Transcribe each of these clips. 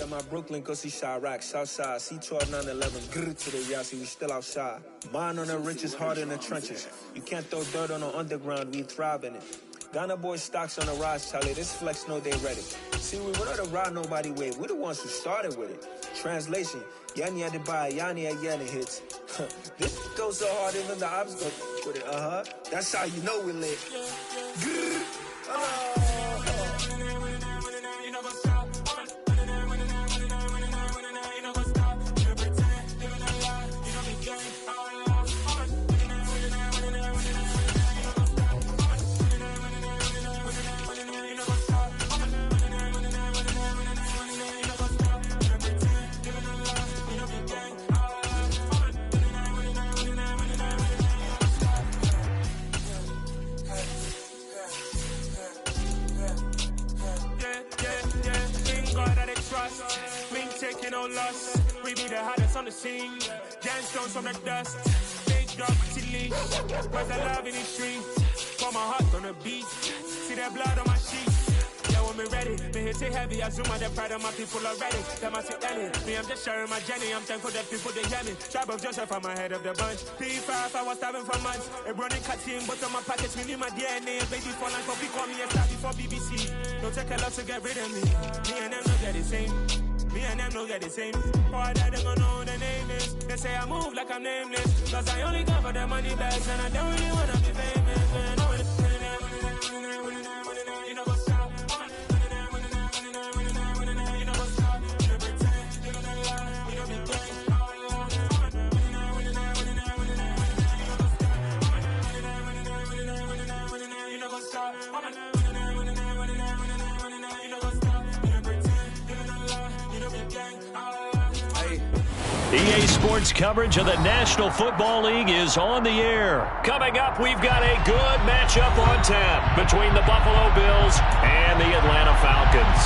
At my Brooklyn, go see Chirac, Southside, C12 911, grrr to the Yassi, we still outside. Mine on the riches, hard in the trenches. You can't throw dirt on the underground, we thrive in it. Ghana boys stocks on the rise, Charlie, this flex know they ready. See, we don't ride nobody with, we're the ones who started with it. Translation, Yanni had to buy, Yanni had Yanni hits. This goes so hard, even the ops go with it, That's how you know we lit. Grrr. We be the hottest on the scene. Jan Stones from the dust. Stage drop to leash. Where's the love in the streets? Pour my heart on the beat. See that blood on my sheets. Yeah, when me ready, me hit it heavy. I zoom out the pride of my people already. Them I see Ellie. Me, I'm just sharing my journey. I'm thankful that people they hear me. Tribe of Joseph, I'm ahead of the bunch. P5, I was starving for months. A running cutting, but on my package, me need my DNA. Baby for life, but call me a star before BBC. Don't take a lot to get rid of me. Me and them don't get the same. Me and them don't get the same. All that they gonna know the name is. They say I move like I'm nameless. Cause I only come for the money bags. And I don't really wanna be famous, man. You know what's up? You know what's up? You know pretend. You know that lie. You know be gang. You know what's up? EA Sports coverage of the National Football League is on the air. Coming up, we've got a good matchup on tap between the Buffalo Bills and the Atlanta Falcons.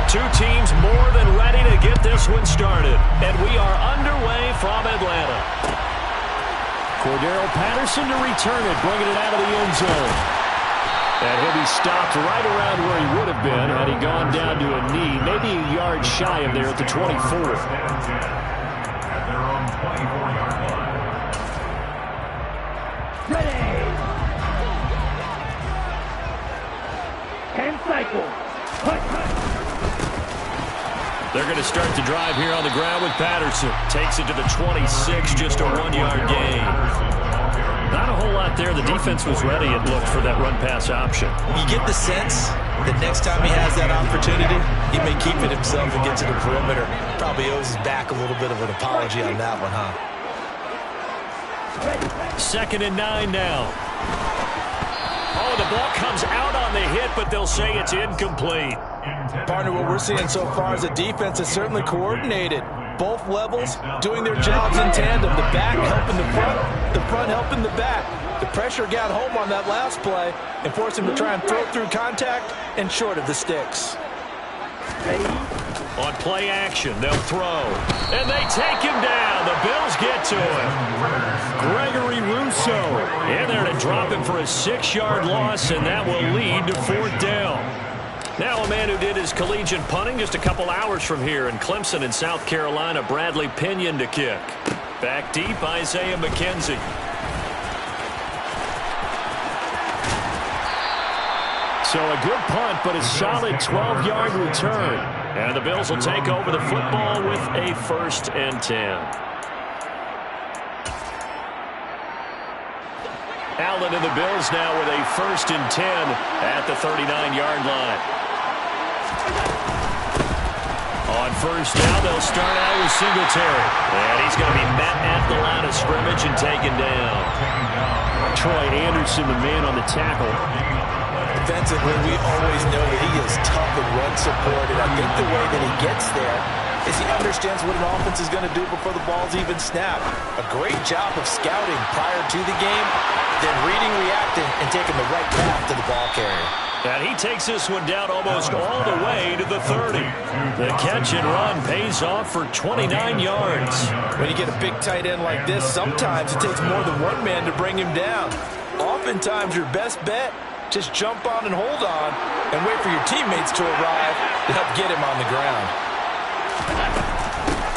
Two teams more than ready to get this one started, and we are underway from Atlanta. Cordero Patterson to return it, bringing it out of the end zone. And he'll be stopped right around where he would have been had he gone down to a knee, maybe a yard shy of there at the 24. Ready! And cycle. They're going to start the drive here on the ground with Patterson. Takes it to the 26, just a 1-yard gain. Not a whole lot there. The defense was ready, it looked, for that run-pass option. You get the sense that next time he has that opportunity, he may keep it himself and get to the perimeter. Probably owes his back a little bit of an apology on that one, huh? 2nd and 9 now. Oh, the ball comes out on the hit, but they'll say it's incomplete. Partner, what we're seeing so far is the defense is certainly coordinated. Both levels doing their jobs in tandem. The back helping the front helping the back. The pressure got home on that last play and forced him to try and throw through contact and short of the sticks. On play action, they'll throw. And they take him down. The Bills get to him. Gregory Rousseau in there to drop him for a 6-yard loss, and that will lead to 4th down. Now a man who did his collegiate punting just a couple hours from here in Clemson in South Carolina, Bradley Pinion to kick. Back deep, Isaiah McKenzie. So a good punt, but a solid 12-yard return. And the Bills will take over the football with a 1st and 10. Allen and the Bills now with a 1st and 10 at the 39-yard line. On 1st down, they'll start out with Singletary. And he's going to be met at the line of scrimmage and taken down. Troy Anderson, the man on the tackle. Defensively, we always know that he is tough and run supported. I think the way that he gets there is he understands what an offense is going to do before the ball's even snapped. A great job of scouting prior to the game, then reading, reacting, and taking the right path to the ball carrier. And he takes this one down almost all the way to the 30. The catch and run pays off for 29 yards. When you get a big tight end like this, sometimes it takes more than one man to bring him down. Oftentimes, your best bet, just jump on and hold on and wait for your teammates to arrive to help get him on the ground.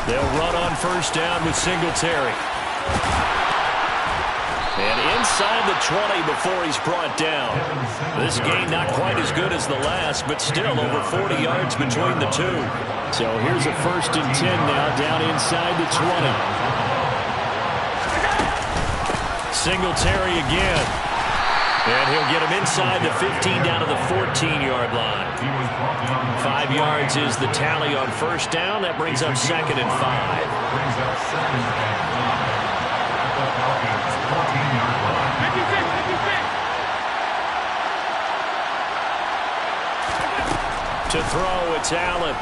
They'll run on first down with Singletary. And inside the 20 before he's brought down. This gain not quite as good as the last, but still over 40 yards between the two. So here's a 1st and 10 now down inside the 20. Singletary again. And he'll get him inside the 15 down to the 14-yard line. 5 yards is the tally on first down. That brings up 2nd and 5. To throw, it's Allen.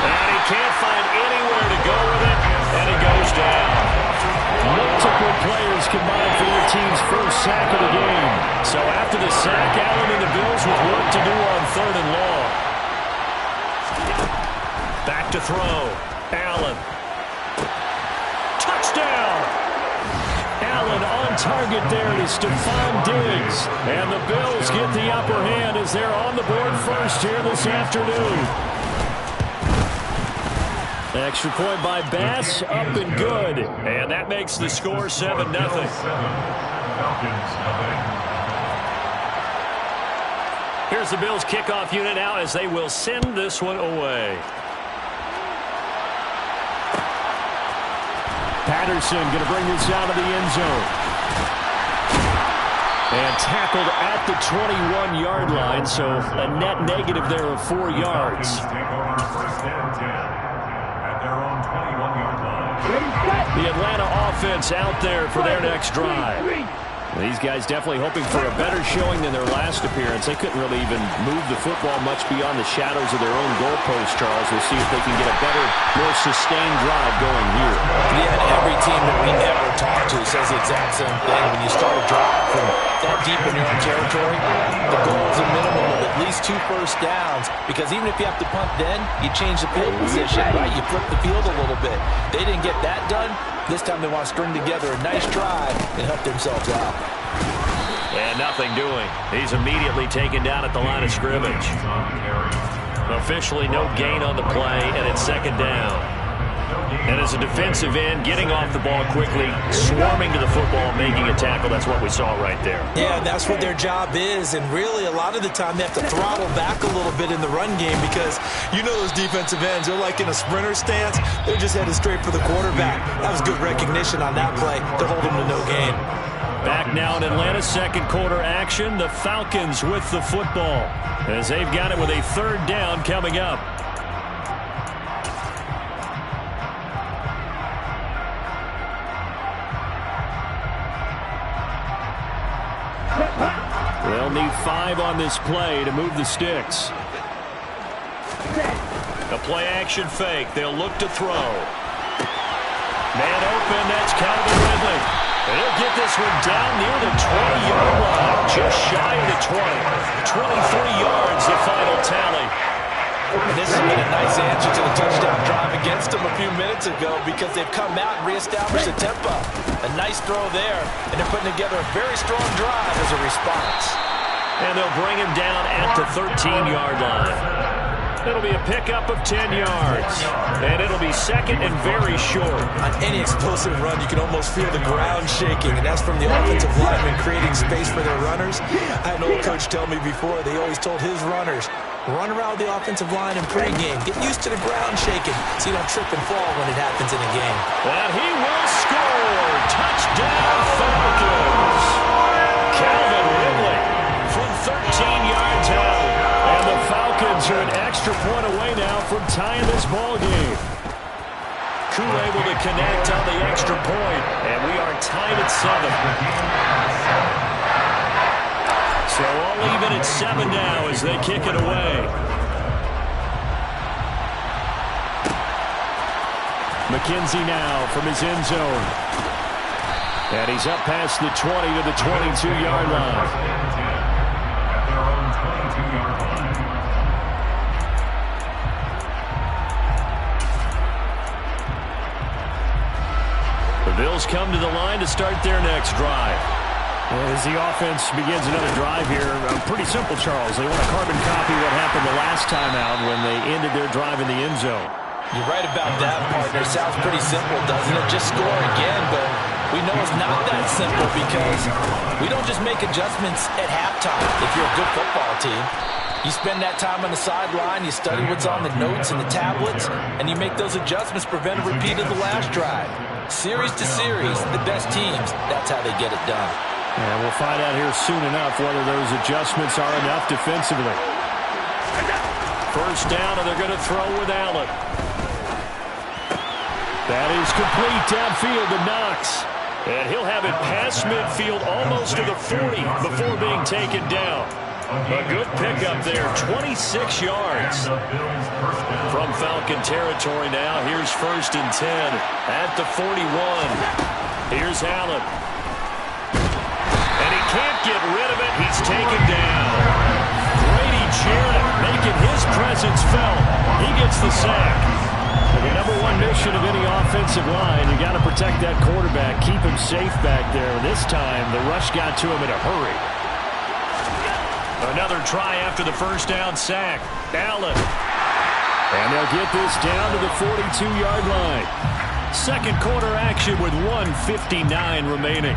And he can't find anywhere to go with it, and it goes down. Multiple players combined for their team's first sack of the game. So after the sack, Allen and the Bills with work to do on 3rd and long. Back to throw. Allen. Touchdown! Allen on target there to Stephon Diggs. And the Bills get the upper hand as they're on the board first here this afternoon. Extra point by Bass, up and good. And that makes the score 7-0. Here's the Bills kickoff unit now as they will send this one away. Patterson going to bring this out of the end zone. And tackled at the 21-yard line, so a net negative there of 4 yards. The Atlanta offense out there for their next drive. These guys definitely hoping for a better showing than their last appearance. They couldn't really even move the football much beyond the shadows of their own goalpost, Charles. We'll see if they can get a better, more sustained drive going here. Yeah, and every team that we ever talk to says the exact same thing. When you start a drive from that deep in your own territory, the goal is a minimum of at least 2 first downs, because even if you have to punt then, you change the field position, right? You flip the field a little bit. They didn't get that done. This time they want to string together a nice drive and help themselves out. And nothing doing. He's immediately taken down at the line of scrimmage. Officially no gain on the play, and it's 2nd down. And as a defensive end, getting off the ball quickly, swarming to the football, making a tackle, that's what we saw right there. Yeah, that's what their job is, and really a lot of the time they have to throttle back a little bit in the run game, because you know those defensive ends, they're like in a sprinter stance, they're just headed straight for the quarterback. That was good recognition on that play to hold them to no gain. Back now in Atlanta's 2nd quarter action, the Falcons with the football, as they've got it with a 3rd down coming up. They'll need 5 on this play to move the sticks. A play-action fake. They'll look to throw. Man open. That's Calvin Ridley. And he'll get this one down near the 20-yard line. Just shy of the 20. 23 yards, the final tally. And this has been a nice answer to the touchdown drive against them a few minutes ago, because they've come out and reestablished the tempo. A nice throw there, and they're putting together a very strong drive as a response. And they'll bring him down at the 13-yard line. It'll be a pickup of 10 yards. And it'll be 2nd and very short. On any explosive run, you can almost feel the ground shaking, and that's from the offensive linemen creating space for their runners. I had an old coach tell me before, they always told his runners, run around the offensive line in pregame. Get used to the ground shaking so you don't trip and fall when it happens in a game. And he will score. Touchdown, Falcons. Calvin Ridley from 13 yards out. And the Falcons are an extra point away now from tying this ball game. Koo able to connect on the extra point, and we are tied at 7. So all even at 7 now as they kick it away. McKenzie now from his end zone. And he's up past the 20 to the 22-yard line. The Bills come to the line to start their next drive. As the offense begins another drive here, pretty simple, Charles. They want to carbon copy what happened the last time out when they ended their drive in the end zone. You're right about that, partner. Sounds pretty simple, doesn't it? Just score again, but we know it's not that simple because we don't just make adjustments at halftime if you're a good football team. You spend that time on the sideline, you study what's on the notes and the tablets, and you make those adjustments, prevent a repeat of the last drive. Series to series, the best teams, that's how they get it done. And we'll find out here soon enough whether those adjustments are enough defensively. First down, and they're going to throw with Allen. That is complete downfield to Knox. And he'll have it past midfield almost to the 40 before being taken down. A good pickup there, 26 yards. From Falcon territory now, here's 1st and 10 at the 41. Here's Allen. And he can't get rid of it. He's taken down. Grady Jarrett making his presence felt. He gets the sack. The number one mission of any offensive line, you got to protect that quarterback, keep him safe back there. This time, the rush got to him in a hurry. Another try after the first down sack. Allen. And they'll get this down to the 42-yard line. Second quarter action with 1:59 remaining.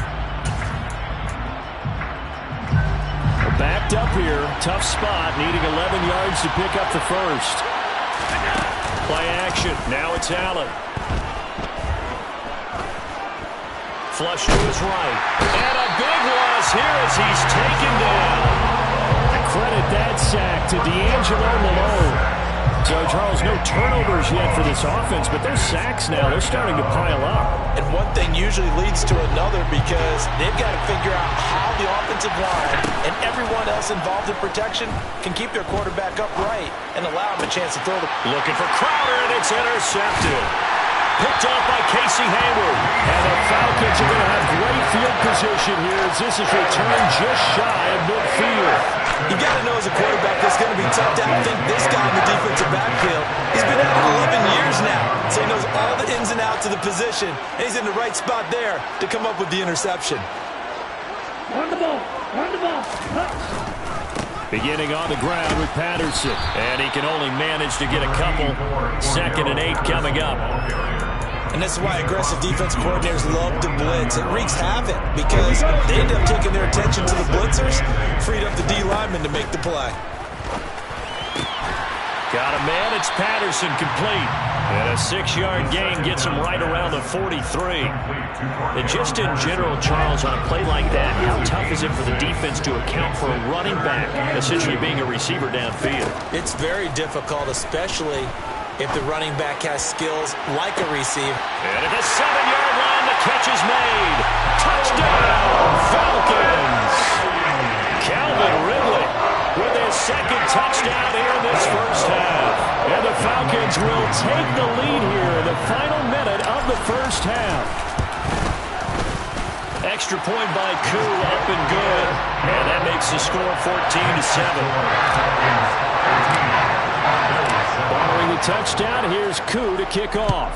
Backed up here, tough spot, needing 11 yards to pick up the first. Play action, now it's Allen. Flush to his right. And a big loss here as he's taken down. Credit that sack to D'Angelo Malone. So, Charles, no turnovers yet for this offense, but those sacks now, they're starting to pile up. And one thing usually leads to another because they've got to figure out how the offensive line and everyone else involved in protection can keep their quarterback upright and allow him a chance to throw the... Looking for Crowder, and it's intercepted. Picked up by Casey Hayward. And the Falcons are going to have great field position here as this is returned just shy of midfield. You got to know as a quarterback it's going to be tough to outthink this guy in the defensive backfield. He's been at it 11 years now, so he knows all the ins and outs of the position, and he's in the right spot there to come up with the interception. Run the ball. Run the ball. Beginning on the ground with Patterson, and he can only manage to get a couple. 2nd and 8 coming up. And this is why aggressive defense coordinators love to blitz. It wreaks havoc because they end up taking their attention to the blitzers, freed up the D lineman to make the play. Got a man, it's Patterson complete. And a 6-yard gain gets him right around the 43. And just in general, Charles, on a play like that, how tough is it for the defense to account for a running back essentially being a receiver downfield? It's very difficult, especially if the running back has skills like a receiver. And at the 7-yard line, the catch is made. Touchdown, Falcons! Calvin Ridley with his 2nd touchdown here in this first half. And the Falcons will take the lead here in the final minute of the first half. Extra point by Koo, up and good. And that makes the score 14-7. Following the touchdown, here's Koo to kick off.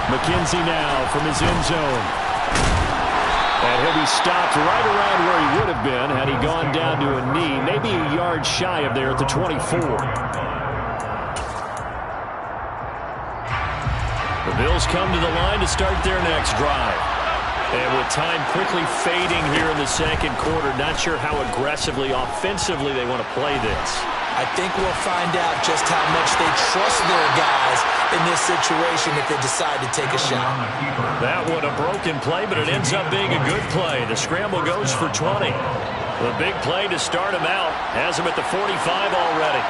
McKenzie now from his end zone. And he'll be stopped right around where he would have been had he gone down to a knee, maybe a yard shy of there at the 24. The Bills come to the line to start their next drive. And with time quickly fading here in the second quarter, not sure how aggressively, offensively they want to play this. I think we'll find out just how much they trust their guys in this situation if they decide to take a shot. That one a broken play, but it ends up being a good play. The scramble goes for 20. The big play to start him out has him at the 45 already.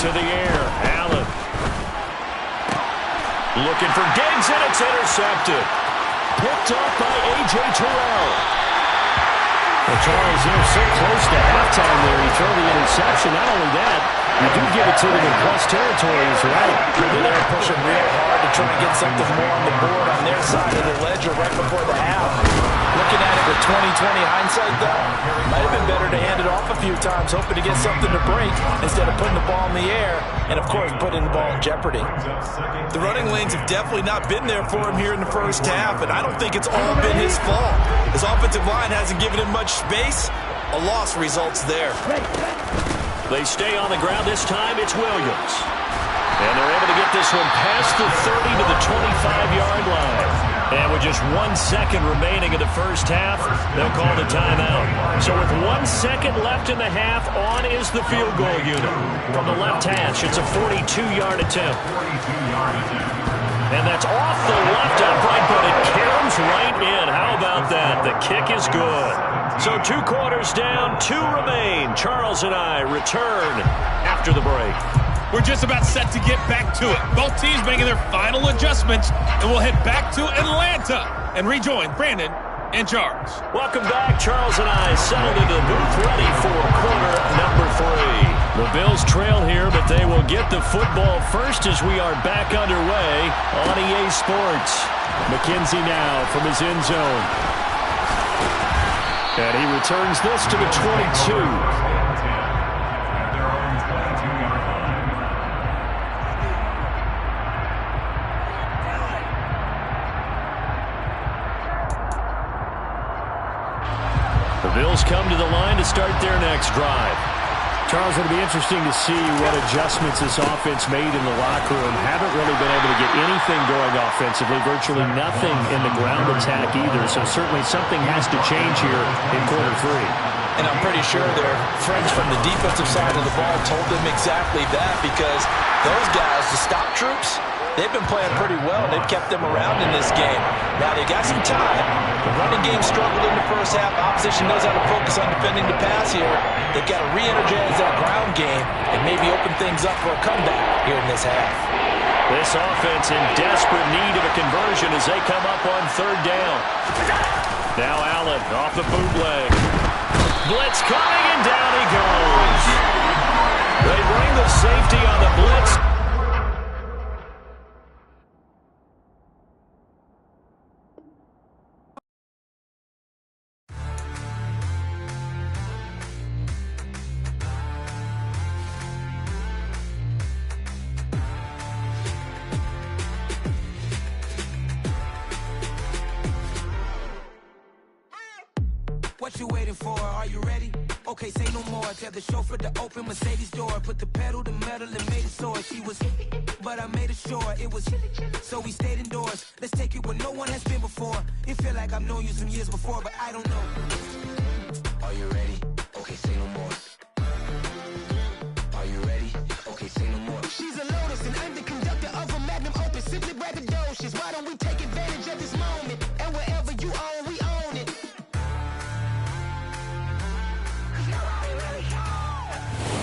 To the air, Allen. Looking for Diggs, and it's intercepted. Picked up by A.J. Terrell. Well, Charles, they're so close to halftime there. You throw the interception. Not only that, you do give it to them in plus territory as well. They're pushing real hard to try and get something more on the board on their side of the ledger right before the half. Looking at it with 20/20 hindsight, though, might have been better to hand it off a few times, hoping to get something to break instead of putting the ball in the air and, of course, putting the ball in jeopardy. The running lanes have definitely not been there for him here in the first half, and I don't think it's all been his fault. His offensive line hasn't given him much space. A loss results there. They stay on the ground. This time it's Williams. And they're able to get this one past the 30 to the 25-yard line. And with just 1 second remaining in the first half, they'll call the timeout. So with 1 second left in the half, on is the field goal unit. From the left hash, it's a 42-yard attempt. And that's off the left upright, but it caroms right in. How about that? The kick is good. So 2 quarters down, 2 remain. Charles and I return after the break. We're just about set to get back to it. Both teams making their final adjustments, and we'll head back to Atlanta and rejoin Brandon and Charles. Welcome back. Charles and I settled into the booth, ready for quarter number 3. The Bills trail here, but they will get the football first as we are back underway on EA Sports. McKenzie now from his end zone. And he returns this to the 22. The Bills come to the line to start their next drive. Charles, it'll be interesting to see what adjustments this offense made in the locker room. Haven't really been able to get anything going offensively, virtually nothing in the ground attack either. So certainly something has to change here in quarter 3. And I'm pretty sure their friends from the defensive side of the ball told them exactly that, because those guys, the stop troops, they've been playing pretty well. They've kept them around in this game. Now they got some time. The running game struggled in the first half. Opposition knows how to focus on defending the pass here. They've got to re-energize that ground game and maybe open things up for a comeback here in this half. This offense in desperate need of a conversion as they come up on 3rd down. Now Allen off the bootleg. Blitz coming, and down he goes. They bring the safety on the blitz. What you waiting for? Are you ready? Okay, say no more. Tell the chauffeur to open Mercedes door. Put the pedal to metal and made it soar. She was, but I made it sure it was. So we stayed indoors. Let's take it where no one has been before. It feel like I've known you some years before, but I don't know. Are you ready? Okay, say no more. Are you ready? Okay, say no more. She's a Lotus and I'm the conductor of a Magnum Opus. Simply braggadocious. Why don't we take advantage of this moment? And wherever you own, we own it.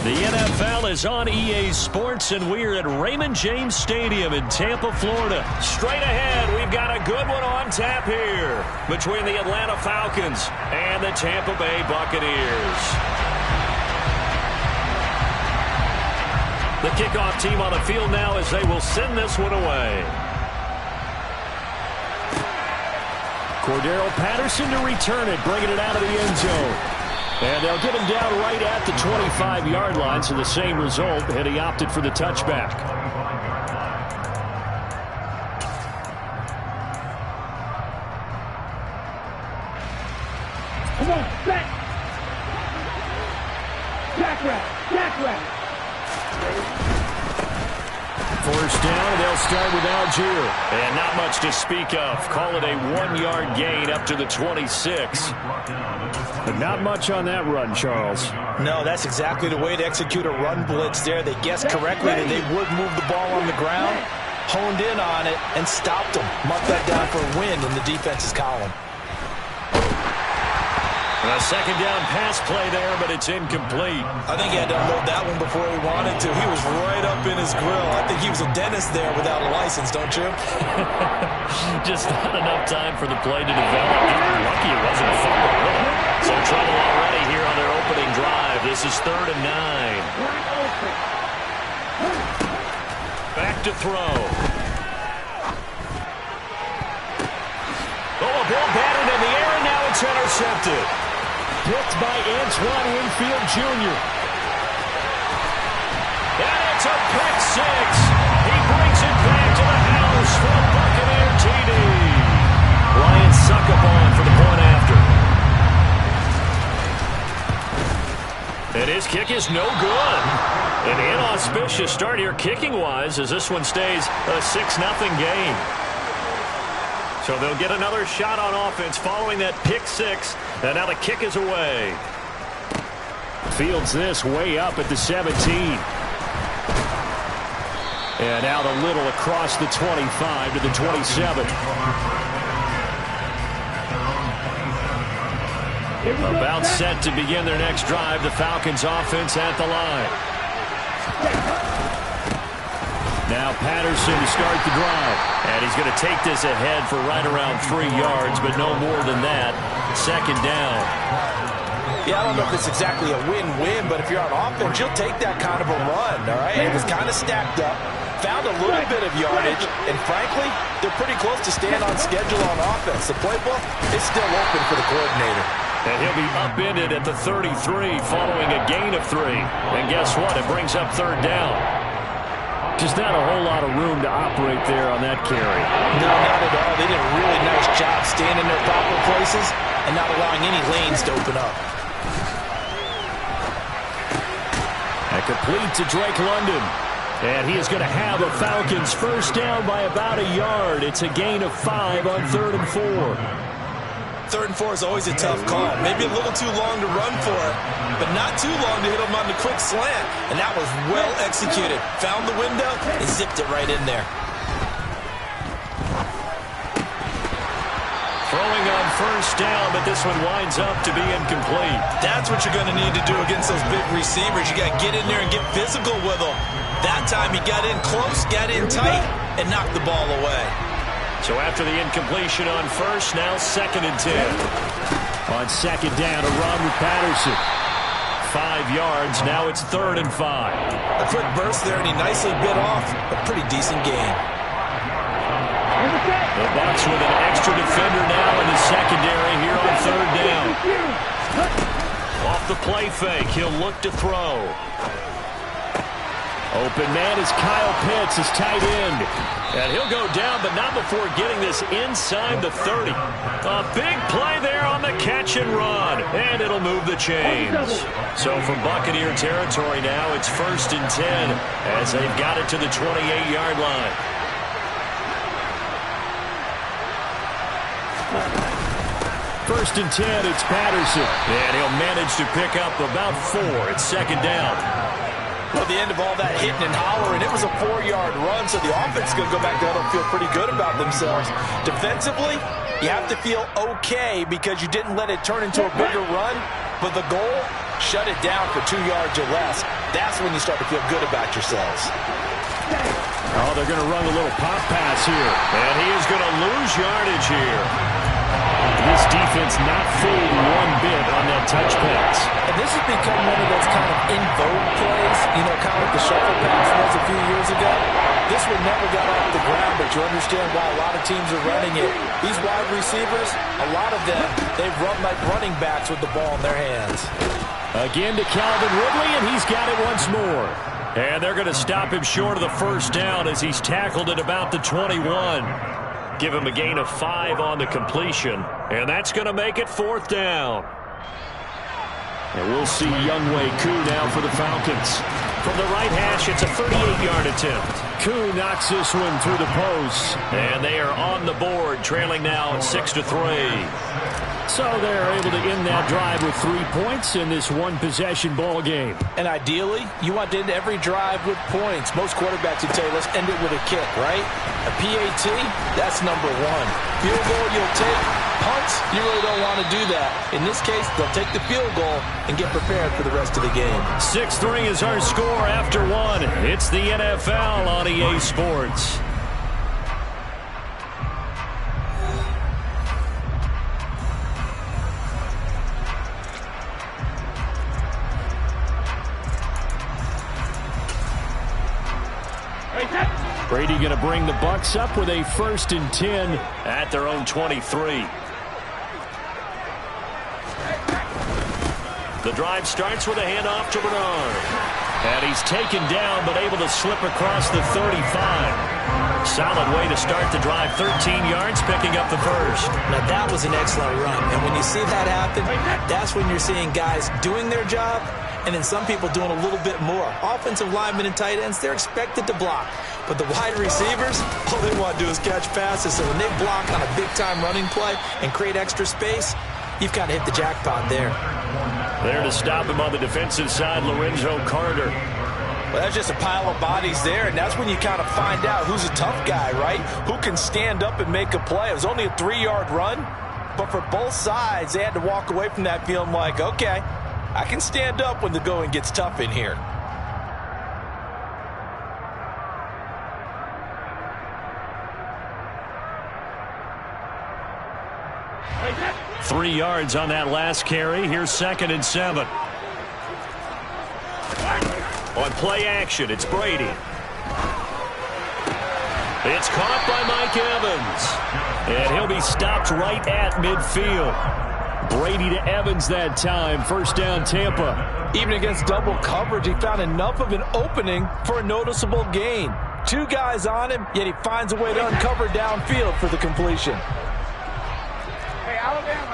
The NFL is on EA Sports, and we're at Raymond James Stadium in Tampa, Florida. Straight ahead, we've got a good one on tap here between the Atlanta Falcons and the Tampa Bay Buccaneers. The kickoff team on the field now as they will send this one away. Cordero Patterson to return it, bringing it out of the end zone. And they'll get him down right at the 25-yard line, so the same result, and he opted for the touchback. Come on, back! Jack First down, they'll start with Algier. And not much to speak of. Call it a 1-yard gain up to the 26. But not much on that run, Charles. No, that's exactly the way to execute a run blitz there. They guessed correctly that they would move the ball on the ground, honed in on it, and stopped them. Marked that down for a win in the defense's column. A second down pass play there, but it's incomplete. I think he had to unload that one before he wanted to. He was right up in his grill. I think he was a dentist there without a license, don't you? Just not enough time for the play to develop. Lucky it wasn't a fumble. So trouble to throw. Oh, a ball batted in the air, and now it's intercepted. Picked by Antoine Winfield Jr. And it's a pick six. He brings it back to the house for a Buccaneer TD. Ryan Succop for the point after. And his kick is no good. An inauspicious start here kicking-wise as this one stays a 6-0 game. So they'll get another shot on offense following that pick six. And now the kick is away. Fields this way up at the 17. And out a little across the 25 to the 27. About set to begin their next drive. The Falcons offense at the line. Now Patterson to start the drive. And he's going to take this ahead for right around 3 yards, but no more than that. Second down. Yeah, I don't know if it's exactly a win-win, but if you're on offense, you'll take that kind of a run, all right? It was kind of stacked up, found a little bit of yardage, and frankly, they're pretty close to staying on schedule on offense. The playbook is still open for the coordinator. And he'll be upended at the 33 following a gain of 3. And guess what? It brings up third down. Just not a whole lot of room to operate there on that carry. No, not at all. They did a really nice job staying in their proper places and not allowing any lanes to open up. And complete to Drake London. And he is going to have a Falcons first down by about a yard. It's a gain of 5 on 3rd and 4. 3rd and 4 is always a tough call. Maybe a little too long to run for it, but not too long to hit him on the quick slant. And that was well executed. Found the window and zipped it right in there. Throwing on first down, but this one winds up to be incomplete. That's what you're going to need to do against those big receivers. You got to get in there and get physical with them. That time he got in close, got in tight, and knocked the ball away. So after the incompletion on first, now 2nd and 10. On second down, a run with Patterson. 5 yards, now it's 3rd and 5. A quick burst there, and he nicely bit off a pretty decent gain. The Bucs with an extra defender now in the secondary here on 3rd down. Off the play fake, he'll look to throw. Open man is Kyle Pitts, his tight end. And he'll go down, but not before getting this inside the 30. A big play there on the catch and run. And it'll move the chains. So from Buccaneer territory now, it's 1st and 10 as they've got it to the 28-yard line. First and 10, it's Patterson. And he'll manage to pick up about 4. It's 2nd down. Well, the end of all that hitting and hollering, it was a 4-yard run, so the offense is going to go back to huddle and feel pretty good about themselves. Defensively, you have to feel okay because you didn't let it turn into a bigger run, but the goal, shut it down for 2 yards or less. That's when you start to feel good about yourselves. Oh, they're going to run a little pop pass here. And he is going to lose yardage here. This defense not fooled one bit on that touch pass. And this has become one of those kind of in vogue plays, you know, kind of like the shuffle pass was a few years ago. This one never got off the ground, but you understand why a lot of teams are running it. These wide receivers, a lot of them, they've run like running backs with the ball in their hands. Again to Calvin Ridley, and he's got it once more. And they're going to stop him short of the first down as he's tackled at about the 21. Give him a gain of 5 on the completion. And that's going to make it 4th down. And we'll see Younghoe Koo now for the Falcons. From the right hash, it's a 38-yard attempt. Koo knocks this one through the post. And they are on the board, trailing now 6-3. So they're able to end that drive with 3 points in this one-possession ball game. And ideally, you want to end every drive with points. Most quarterbacks would tell you, let's end it with a kick, right? A PAT, that's number 1. Field goal, you'll take. Punts, you really don't want to do that. In this case, they'll take the field goal and get prepared for the rest of the game. 6-3 is our score after 1. It's the NFL on EA Sports. Brady going to bring the Bucs up with a 1st and 10 at their own 23. The drive starts with a handoff to Bernard. And he's taken down, but able to slip across the 35. Solid way to start the drive. 13 yards, picking up the first. Now, that was an excellent run. And when you see that happen, that's when you're seeing guys doing their job, and then some people doing a little bit more. Offensive linemen and tight ends, they're expected to block. But the wide receivers, all they want to do is catch passes. So when they block on a big-time running play and create extra space, you've kind of hit the jackpot there. There to stop him on the defensive side, Lorenzo Carter. Well, that's just a pile of bodies there, and that's when you kind of find out who's a tough guy, right? Who can stand up and make a play. It was only a 3-yard run, but for both sides, they had to walk away from that feeling like, okay, I can stand up when the going gets tough in here. Three yards on that last carry. Here's 2nd and 7. On play action, it's Brady. It's caught by Mike Evans. And he'll be stopped right at midfield. Brady to Evans that time. 1st down, Tampa. Even against double coverage, he found enough of an opening for a noticeable gain. 2 guys on him, yet he finds a way to uncover downfield for the completion. Hey, Alabama.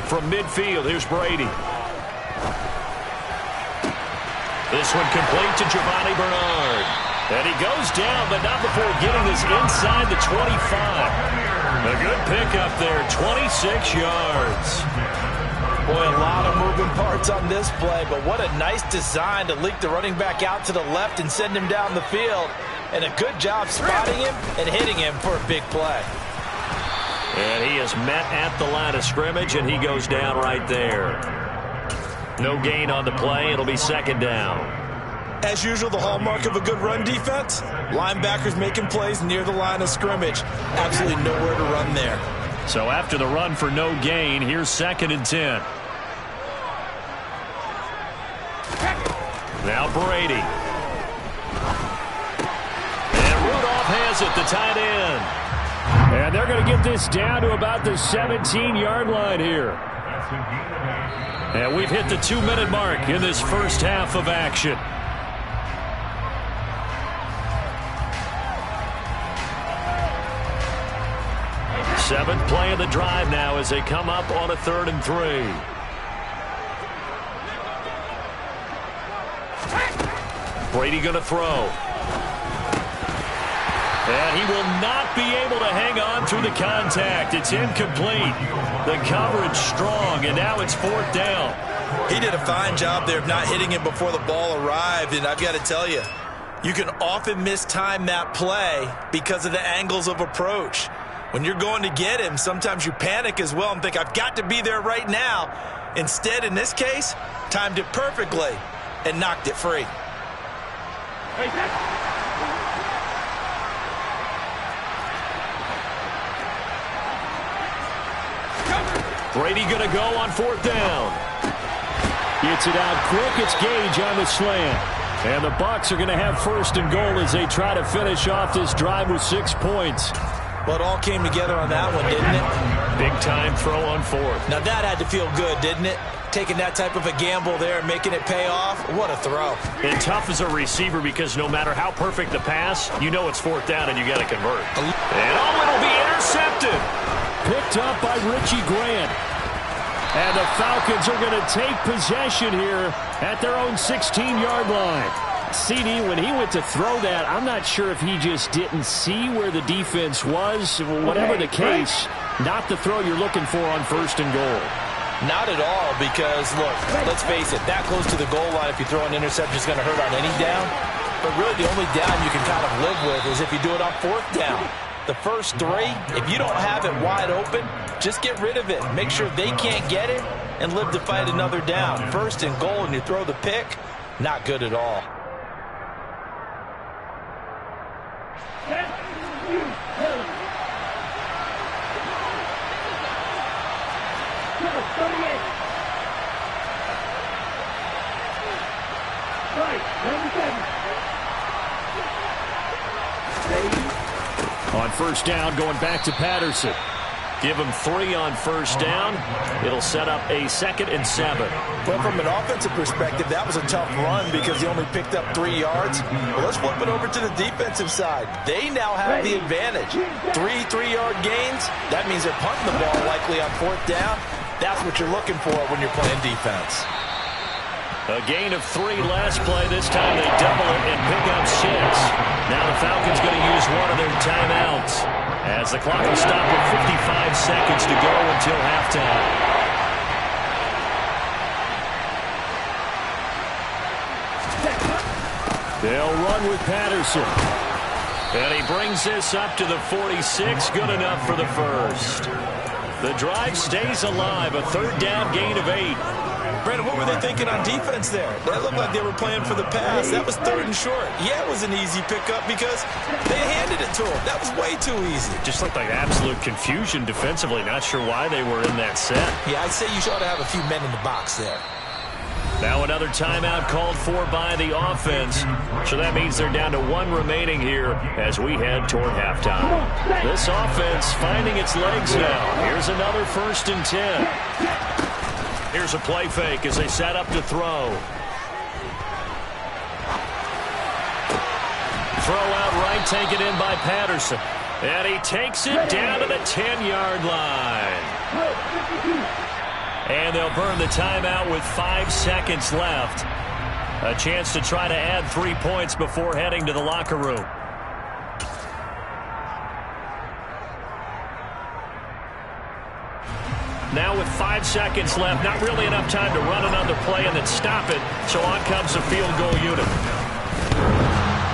From midfield, here's Brady. This one complete to Giovanni Bernard. And he goes down, but not before getting this inside the 25. A good pickup there, 26 yards. Boy, a lot of moving parts on this play, but what a nice design to leak the running back out to the left and send him down the field. And a good job spotting him and hitting him for a big play. And he is met at the line of scrimmage, and he goes down right there. No gain on the play. It'll be 2nd down. As usual, the hallmark of a good run defense, linebackers making plays near the line of scrimmage. Absolutely nowhere to run there. So after the run for no gain, here's 2nd and 10. Now Brady. And Rudolph has it, the tight end. And they're going to get this down to about the 17-yard line here. And we've hit the 2-minute mark in this first half of action. Seventh play of the drive now as they come up on a 3rd and 3. Brady going to throw. And he will not be able to hang on through the contact. It's incomplete. The coverage strong, and now it's 4th down. He did a fine job there of not hitting it before the ball arrived, and I've got to tell you, you can often mistime that play because of the angles of approach. When you're going to get him, sometimes you panic as well and think, I've got to be there right now. Instead, in this case, timed it perfectly and knocked it free. Brady going to go on 4th down. Gets it out quick. It's Gage on the slant. And the Bucs are going to have 1st and goal as they try to finish off this drive with 6 points. Well, it all came together on that one, didn't it? Big time throw on 4th. Now that had to feel good, didn't it? Taking that type of a gamble there and making it pay off. What a throw. And tough as a receiver because no matter how perfect the pass, you know it's 4th down and you got to convert. And it'll be intercepted. Picked up by Richie Grant. And the Falcons are going to take possession here at their own 16-yard line. CD, when he went to throw that, I'm not sure if he just didn't see where the defense was. Whatever the case, not the throw you're looking for on 1st and goal. Not at all, because, look, let's face it, that close to the goal line, if you throw an interception, is going to hurt on any down. But really, the only down you can kind of live with is if you do it on 4th down. The first 3, if you don't have it wide open, just get rid of it. Make sure they can't get it and live to fight another down. 1st and goal, and you throw the pick, not good at all. On first down, going back to Patterson. Give him 3 on first down. It'll set up a 2nd and 7. Well, from an offensive perspective, that was a tough run because he only picked up 3 yards. Well, let's flip it over to the defensive side. They now have the advantage. 3 3-yard gains. That means they're punting the ball likely on 4th down. That's what you're looking for when you're playing defense. A gain of 3 last play. This time they double it and pick up 6. Now the Falcons going to use one of their timeouts as the clock will stop with 55 seconds to go until halftime. They'll run with Patterson. And he brings this up to the 46. Good enough for the first. The drive stays alive. A 3rd down gain of 8. Brandon, what were they thinking on defense there? That looked like they were playing for the pass. That was 3rd and short. Yeah, it was an easy pickup because they handed it to him. That was way too easy. Just looked like absolute confusion defensively. Not sure why they were in that set. Yeah, I'd say you ought to have a few men in the box there. Now another timeout called for by the offense. So that means they're down to 1 remaining here as we head toward halftime. This offense finding its legs now. Here's another 1st and 10. Here's a play fake as they set up to throw. Throw out right, taken in by Patterson. And he takes it down to the 10-yard line. And they'll burn the timeout with 5 seconds left. A chance to try to add 3 points before heading to the locker room. Now with 5 seconds left, not really enough time to run another play and then stop it. So on comes the field goal unit.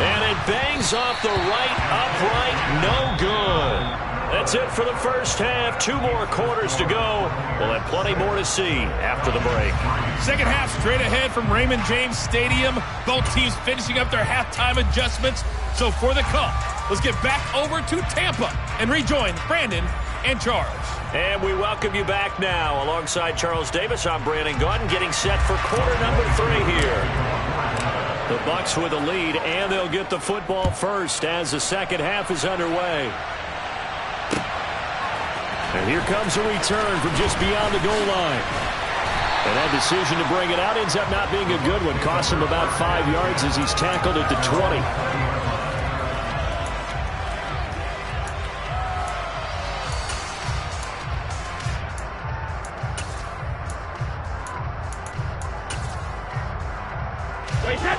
And it bangs off the right upright. No good. That's it for the first half. 2 more quarters to go. We'll have plenty more to see after the break. Second half straight ahead from Raymond James Stadium. Both teams finishing up their halftime adjustments. So for the call, let's get back over to Tampa and rejoin Brandon and Charles. And we welcome you back now. Alongside Charles Davis, I'm Brandon Gunn, getting set for quarter number 3 here. The Bucs with a lead, and they'll get the football first as the second half is underway. And here comes a return from just beyond the goal line. And that decision to bring it out ends up not being a good one. Costs him about 5 yards as he's tackled at the 20.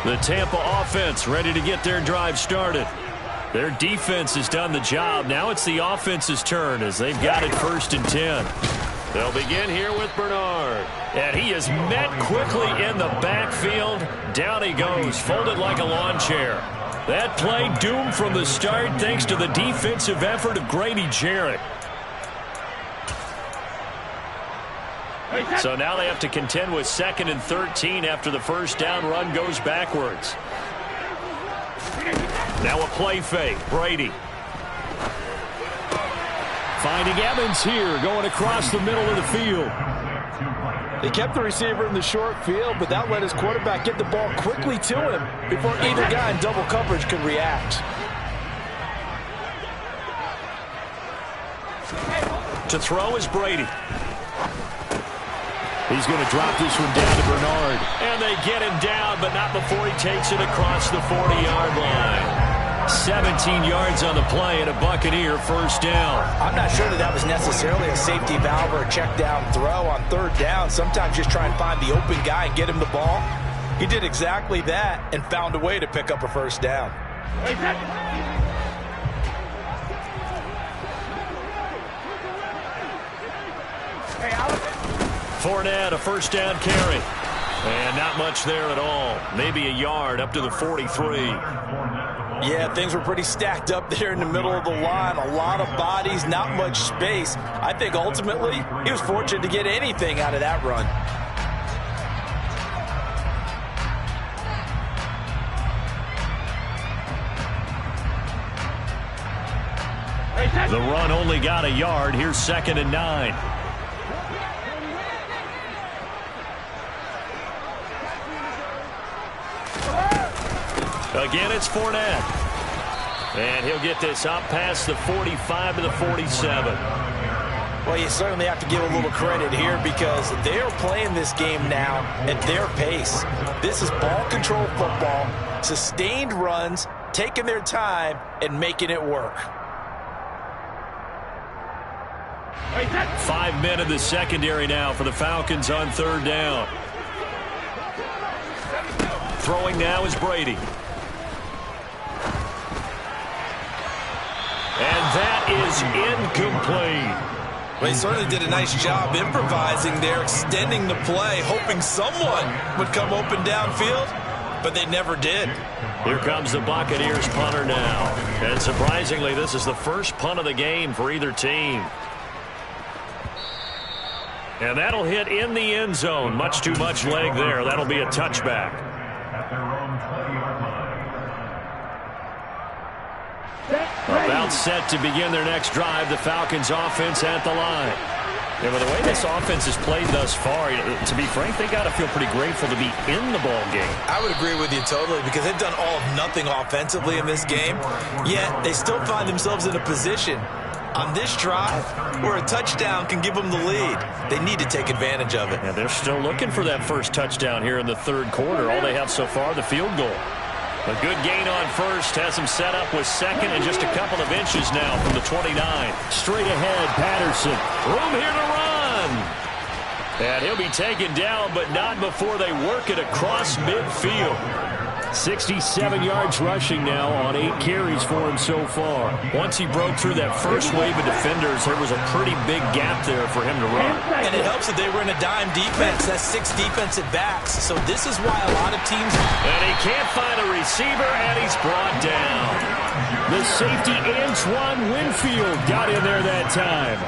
The Tampa offense ready to get their drive started. Their defense has done the job. Now it's the offense's turn as they've got it 1st and 10. They'll begin here with Bernard. And he is met quickly in the backfield. Down he goes, folded like a lawn chair. That play doomed from the start thanks to the defensive effort of Grady Jarrett. So now they have to contend with 2nd and 13 after the first down run goes backwards. Now a play fake. Brady. Finding Evans here, going across the middle of the field. They kept the receiver in the short field, but that let his quarterback get the ball quickly to him before either guy in double coverage could react. To throw is Brady. He's going to drop this one down to Bernard. And they get him down, but not before he takes it across the 40-yard line. 17 yards on the play and a Buccaneer first down. I'm not sure that was necessarily a safety valve or a check down throw on 3rd down. Sometimes just try and find the open guy and get him the ball. He did exactly that and found a way to pick up a first down. Fournette, a first down carry. And not much there at all. Maybe a yard up to the 43. Yeah, things were pretty stacked up there in the middle of the line. A lot of bodies, not much space. I think ultimately he was fortunate to get anything out of that run. The run only got a yard. Here's 2nd and 9. Again, it's Fournette. And he'll get this up past the 45 to the 47. Well, you certainly have to give a little credit here because they're playing this game now at their pace. This is ball control football, sustained runs, taking their time, and making it work. 5 men in the secondary now for the Falcons on third down. Throwing now is Brady. And that is incomplete. Well, he certainly did a nice job improvising there, extending the play, hoping someone would come open downfield, but they never did. Here comes the Buccaneers punter now. And surprisingly, this is the first punt of the game for either team. And that'll hit in the end zone. Much too much leg there. That'll be a touchback. About set to begin their next drive, the Falcons offense at the line. And with the way this offense has played thus far, to be frank, they got to feel pretty grateful to be in the ball game. I would agree with you totally because they've done all of nothing offensively in this game, yet they still find themselves in a position on this drive where a touchdown can give them the lead. They need to take advantage of it. Yeah, they're still looking for that first touchdown here in the third quarter. All they have so far, the field goal. A good gain on first, has him set up with second and just a couple of inches now from the 29. Straight ahead, Patterson. Room here to run. And he'll be taken down, but not before they work it across midfield. 67 yards rushing now on 8 carries for him so far. Once he broke through that first wave of defenders, there was a pretty big gap there for him to run. And it helps that they were in a dime defense. That's 6 defensive backs. So this is why a lot of teams... And he can't find a receiver, and he's brought down. The safety, Antoine Winfield, got in there that time.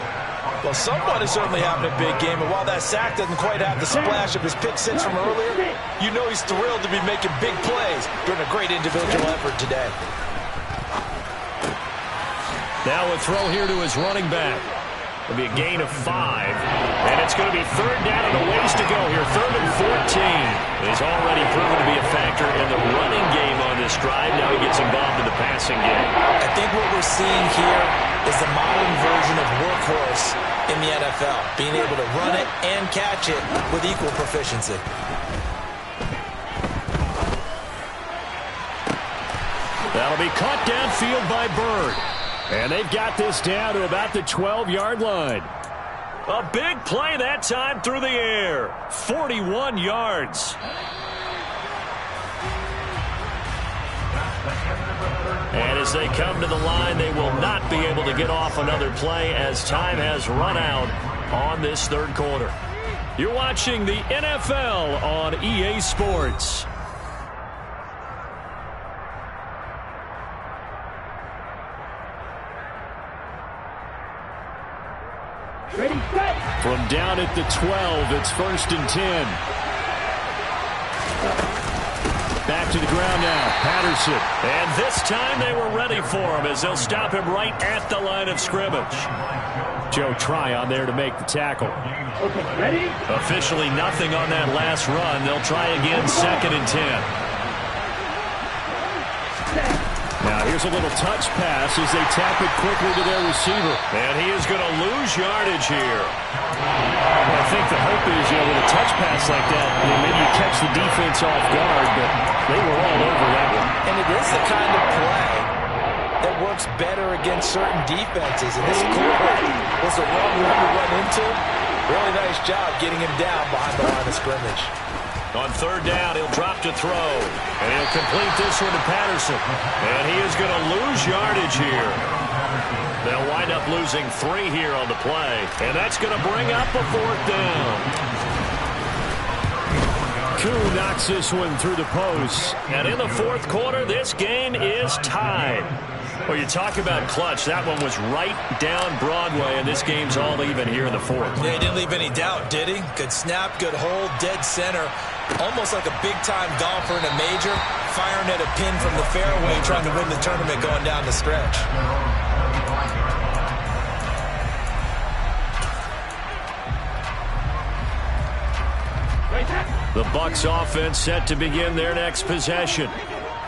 Well, someone is certainly having a big game, and while that sack doesn't quite have the splash of his pick six from earlier, you know he's thrilled to be making big plays during a great individual effort today. Now a throw here to his running back. It'll be a gain of 5, and it's going to be third down and a ways to go here, 3rd and 14. He's already proven to be a factor in the running game on this drive. Now he gets involved in the passing game. I think what we're seeing here is the modern version of workhorse in the NFL, being able to run it and catch it with equal proficiency. That'll be caught downfield by Bird. And they've got this down to about the 12-yard line. A big play that time through the air. 41 yards. And as they come to the line, they will not be able to get off another play as time has run out on this third quarter. You're watching the NFL on EA Sports. Ready, set. From down at the 12, it's 1st and 10. Back to the ground now, Patterson. And this time they were ready for him as they'll stop him right at the line of scrimmage. Joe Tryon there to make the tackle. Okay, ready? Officially nothing on that last run. They'll try again, 2nd and 10. Now here's a little touch pass as they tap it quickly to their receiver. And he is going to lose yardage here. Well, I think the hope is, with a touch pass like that, maybe you catch the defense off guard, but they were all over that one. And it is the kind of play that works better against certain defenses. And this clearly was the wrong one to run into. Really nice job getting him down behind the line of scrimmage. On 3rd down, he'll drop to throw. And he'll complete this one to Patterson. And he is going to lose yardage here. They'll wind up losing 3 here on the play. And that's going to bring up a 4th down. Koo knocks this one through the post. And in the 4th quarter, this game is tied. Well, you talk about clutch. That one was right down Broadway, and this game's all even here in the 4th. Yeah, he didn't leave any doubt, did he? Good snap, good hold, dead center. Almost like a big-time golfer in a major, firing at a pin from the fairway, trying to win the tournament going down the stretch. The Bucs offense set to begin their next possession.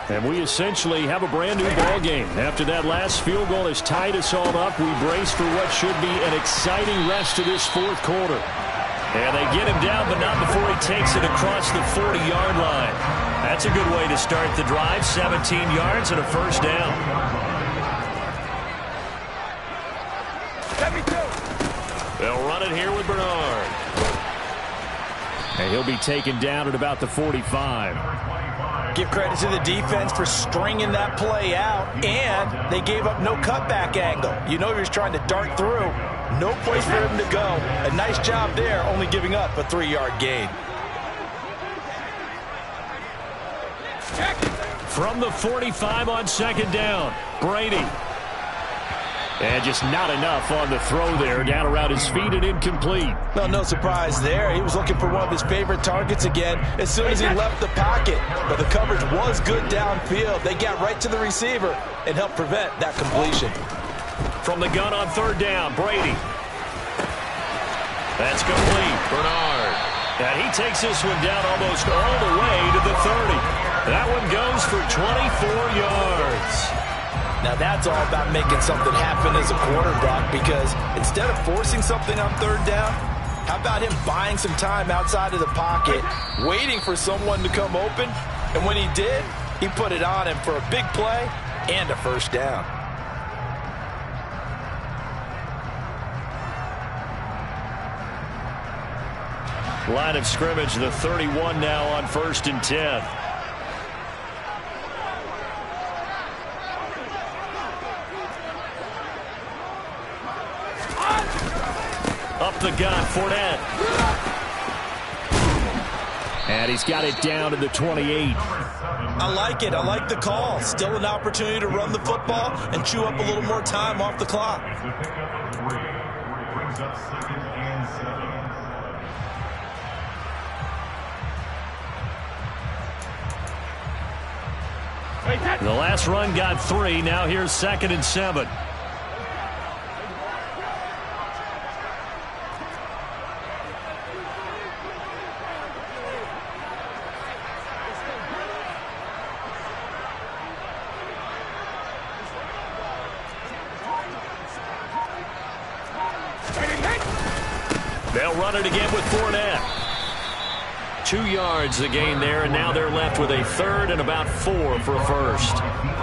And we essentially have a brand new ball game. After that last field goal has tied us all up, we brace for what should be an exciting rest of this fourth quarter. And they get him down, but not before he takes it across the 40-yard line. That's a good way to start the drive. 17 yards and a first down. They'll run it here with Bernard. And he'll be taken down at about the 45. Give credit to the defense for stringing that play out, and they gave up no cutback angle. You know he was trying to dart through. No place for him to go. A nice job there, only giving up a 3-yard gain. From the 45 on second down, Brady. And just not enough on the throw there. Down around his feet and incomplete. Well, no surprise there. He was looking for one of his favorite targets again as soon as he left the pocket. But the coverage was good downfield. They got right to the receiver and helped prevent that completion. From the gun on third down, Brady. That's complete. Bernard. And he takes this one down almost all the way to the 30. That one goes for 24 yards. Now that's all about making something happen as a quarterback, because instead of forcing something on third down, how about him buying some time outside of the pocket, waiting for someone to come open, and when he did, he put it on him for a big play and a first down. Line of scrimmage, the 31 now on 1st and 10. Up the gun, Fournette. And he's got it down to the 28. I like it. I like the call. Still an opportunity to run the football and chew up a little more time off the clock. The last run got 3. Now here's 2nd and 7. They'll run it again with Fournette. 2 yards the gain there, and now they're left with a 3rd and about 4 for a first.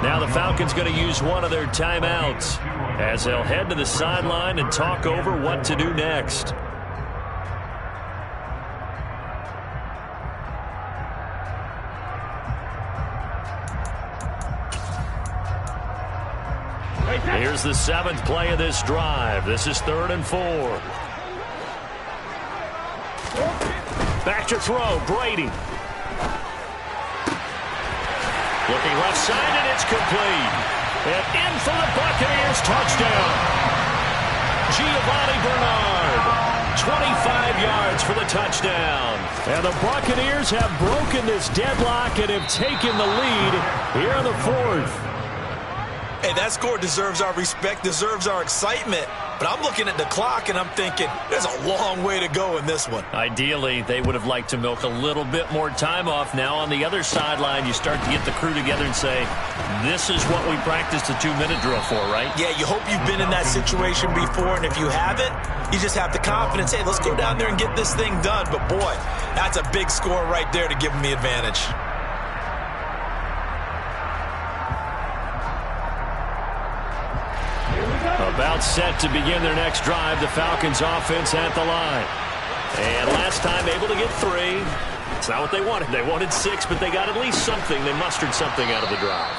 Now the Falcons going to use one of their timeouts as they'll head to the sideline and talk over what to do next. Here's the 7th play of this drive. This is 3rd and 4. Back to throw, Brady. Looking left side, and it's complete. And in for the Buccaneers, touchdown. Giovanni Bernard, 25 yards for the touchdown. And the Buccaneers have broken this deadlock and have taken the lead here in the 4th. Hey, that score deserves our respect, deserves our excitement. But I'm looking at the clock, and I'm thinking, there's a long way to go in this one. Ideally, they would have liked to milk a little bit more time off. Now on the other sideline, you start to get the crew together and say, this is what we practiced a 2-minute drill for, right? Yeah, you hope you've been in that situation before, and if you haven't, you just have the confidence, hey, let's go down there and get this thing done. But, boy, that's a big score right there to give them the advantage. About set to begin their next drive, the Falcons offense at the line. And last time able to get 3. It's not what they wanted. They wanted 6, but they got at least something. They mustered something out of the drive.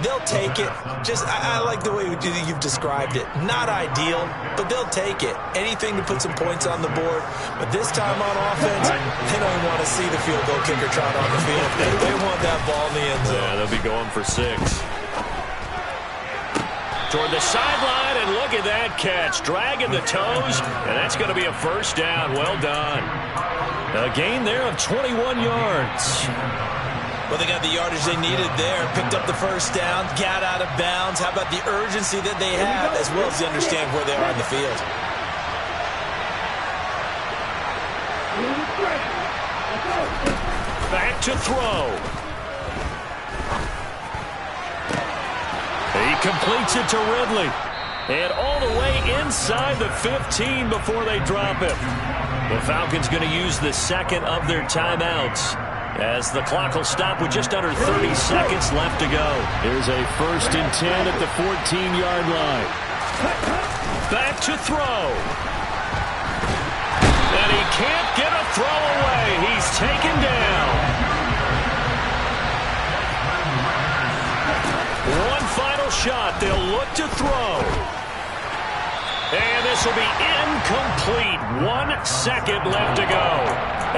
They'll take it. I like the way you've described it. Not ideal, but they'll take it. Anything to put some points on the board. But this time on offense, they don't want to see the field goal kicker trot on the field. They want that ball in the end zone. Yeah, they'll be going for 6. Toward the sideline, and look at that catch. Dragging the toes, and that's going to be a first down. Well done. A gain there of 21 yards. Well, they got the yardage they needed there. Picked up the first down, got out of bounds. How about the urgency that they have, as well as they understand where they are in the field? Back to throw. He completes it to Ridley. And all the way inside the 15 before they drop him. The Falcons going to use the second of their timeouts, as the clock will stop with just under 30 seconds left to go. Here's a 1st and 10 at the 14-yard line. Back to throw. And he can't get a throw away. He's taken down. One final shot. They'll look to throw. And this will be incomplete. 1 second left to go.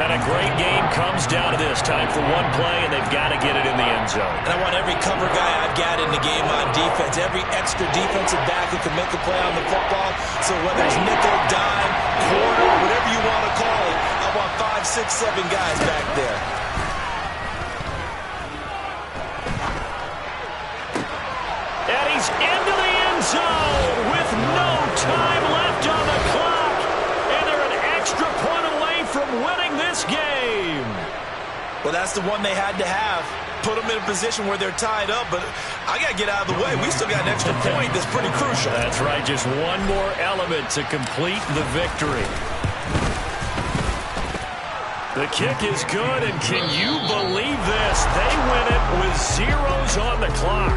And a great game comes down to this. Time for one play, and they've got to get it in the end zone. And I want every cover guy I've got in the game on defense, every extra defensive back who can make a play on the football. So whether it's nickel, dime, quarter, whatever you want to call it, I want 5, 6, 7 guys back there. And he's into the end zone with no time left on the clock. And they're an extra point away from winning this game. Well, that's the one they had to have. Put them in a position where they're tied up, but I got to get out of the way. We still got an extra point that's pretty crucial. That's right, just one more element to complete the victory. The kick is good, and can you believe this? They win it with zeros on the clock.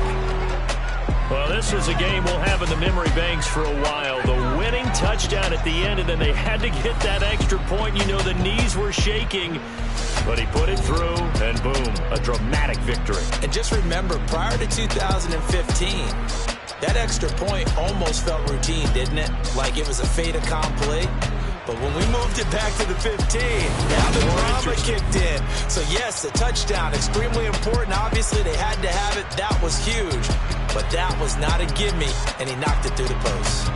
Well, this is a game we'll have in the memory banks for a while. The winning touchdown at the end, and then they had to get that extra point. You know, the knees were shaking, but he put it through, and boom, a dramatic victory. And just remember, prior to 2015, that extra point almost felt routine, didn't it? Like it was a fait accompli. But when we moved it back to the 15, now the drama kicked in. So, yes, a touchdown, extremely important. Obviously, they had to have it. That was huge. But that was not a gimme, and he knocked it through the post.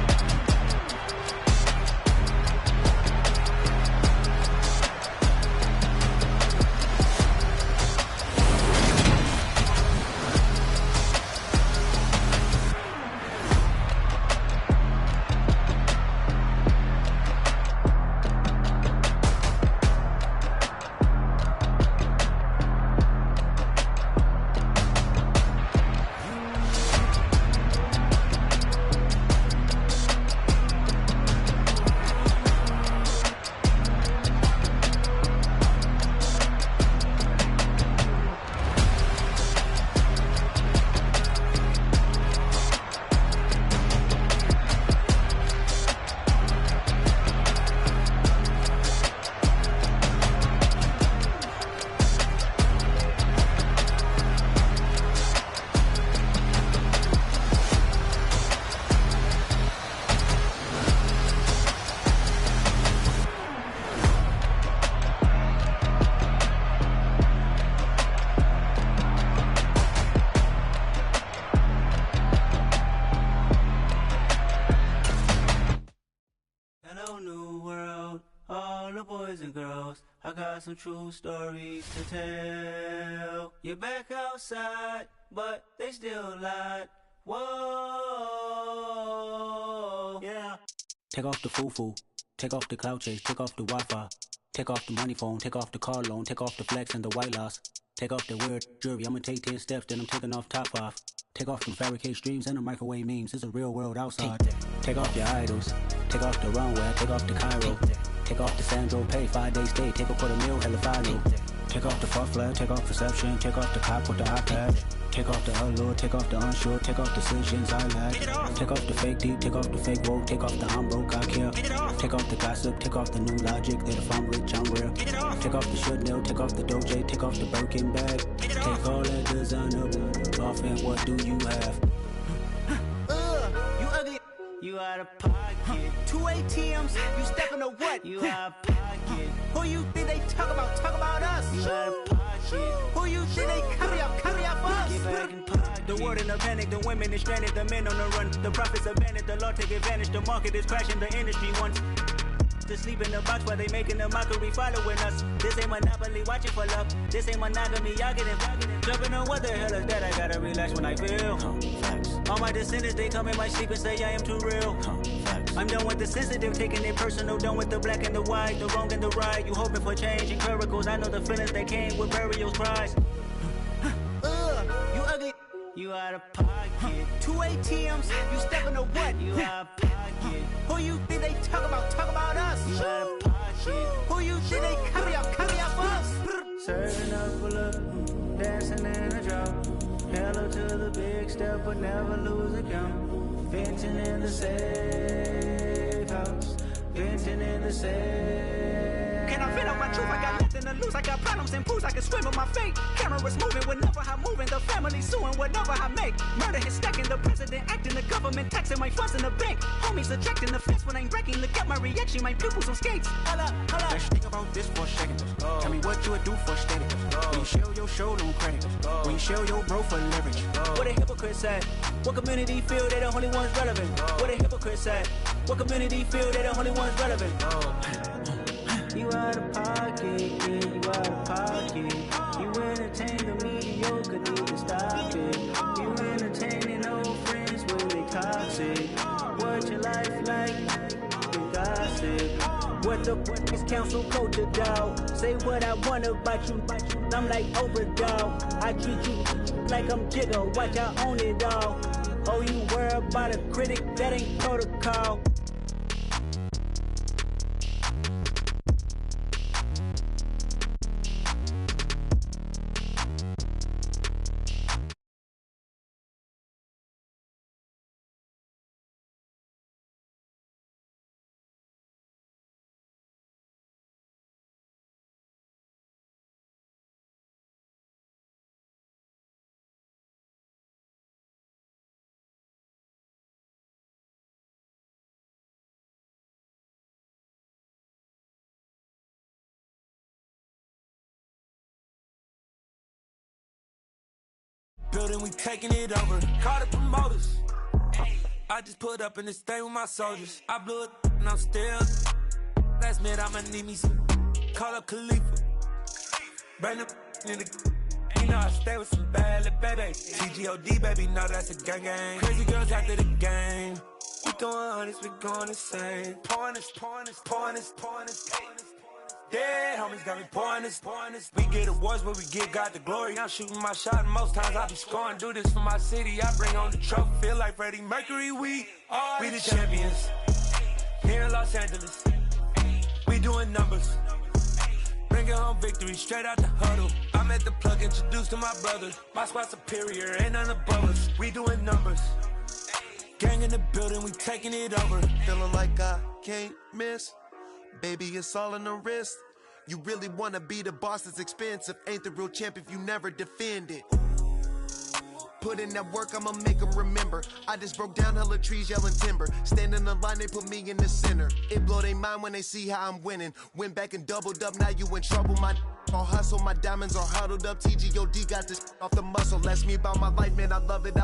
Some true stories to tell. You're back outside, but they still lied. Whoa, yeah. Take off the foo-foo, take off the cloud chase, take off the Wi-Fi, take off the money phone, take off the car loan, take off the flex and the white loss, take off the weird jewelry. I'ma take 10 steps, then I'm taking off top 5. Take off them fabricated streams and the microwave memes. It's a real world outside. Take off your idols, take off the runway, take off the Cairo. Take off the Sandro pay, 5-day stay, take a $250,000, hella final. Take off the far flag, take off perception, take off the cop with the iPad. Take off the allure, take off the unsure, take off decisions I lack. Take off the fake deep, take off the fake woke, take off the I'm broke, I care. Take off the gossip, take off the new logic, that if I'm rich, I'm real. Take off the Chanel, take off the Doja, take off the Birkin bag. Take all that designer off, and what do you have? You ugly. You out of pocket. 2 ATMs, you stepping to what? You out of pocket. Who you think they talk about? Talk about us. You out of pocket. Who you think they copy out for us? Get back in pocket. The world in a panic, the women is stranded, the men on the run. The profits abandoned, the law take advantage. The market is crashing, the industry wants to sleep in the box while they making a mockery following us. This ain't Monopoly, watching for love. This ain't monogamy, y'all getting jumping on what the hell is that? I gotta relax when I feel. All my descendants, they come in my sleep and say I am too real. I'm done with the sensitive, taking it personal. Done with the black and the white, the wrong and the right. You hoping for change and miracles. I know the feelings that came with burials, cries. You ugly. You out of pocket. 2 ATMs, you stepping to what? You out of pocket. Who you think they talk about us? You out of pocket. Who you think they carry up us? Serving up full of, dancing in a drop. Hello to the big step, but never lose a count. Venting in the safe house. Venting in the safe. Can I vent out my truth? I got nothing to lose. I got problems and booze. I can swim with my fate. Cameras moving whenever I'm moving. The family suing whatever I make. Murder is stacking. The president acting. The government taxing my funds in the bank. Homies ejecting the fence when I'm breaking. Look at my reaction. My pupils on skates. Hold up. Let's think about this for a second. Tell me what you would do for steady. When you show your show, don't credit. When you show your bro for leverage. What a hypocrite said. What community feel they the only ones relevant? What a hypocrite said. What community feel they the only ones relevant? You out of pocket, yeah, you out of pocket. You entertain the mediocre, need to stop it. You entertaining old friends when they toxic. What your life like? You gossip. What the fuck is council culture, dog? Say what I want about you. I'm like overdog. I treat you like I'm Jigga. Watch I own it all. Oh, you worry about a critic? That ain't protocol. Building, we taking it over. Call the promoters. I just put up in this thing with my soldiers. I blew it and I'm still. Last minute I'ma need me some. Call up Khalifa. Bring the in the. You know I stay with some bad little baby. TGOD baby, know that's a gang gang. Crazy girls after the game. We going honest, we going insane. Pouring this. Dead homies got me pouring this. We get awards, but we give God the glory. I'm shooting my shot, and most times I be scoring. Do this for my city, I bring on the trophy. Feel like Freddie Mercury, we the champions. Here in Los Angeles, we doing numbers. Bringing home victory, straight out the huddle. I'm at the plug, introduced to my brother. My squad superior, ain't none above us. We doing numbers. Gang in the building, we taking it over. Feeling like I can't miss. Baby, it's all in the wrist. You really wanna be the boss, it's expensive. Ain't the real champ if you never defend it. Put in that work, I'ma make them remember. I just broke down hella trees, yelling timber. Stand in the line, they put me in the center. It blow their mind when they see how I'm winning. Went back and doubled up, now you in trouble. My all hustle, my diamonds are huddled up. TGOD got this off the muscle. Ask me about my life, man, I love it.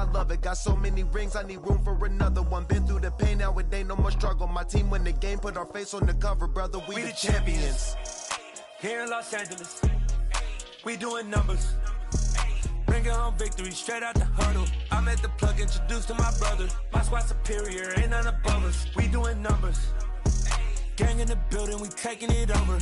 Got so many rings, I need room for another one. Been through the pain, now it ain't no more struggle. My team win the game, put our face on the cover, brother. We the champions. Here in Los Angeles, we doing numbers. Bringing home victory, straight out the huddle. I'm at the plug, introduced to my brother. My squad superior, ain't none above us. We doing numbers. Gang in the building, we taking it over.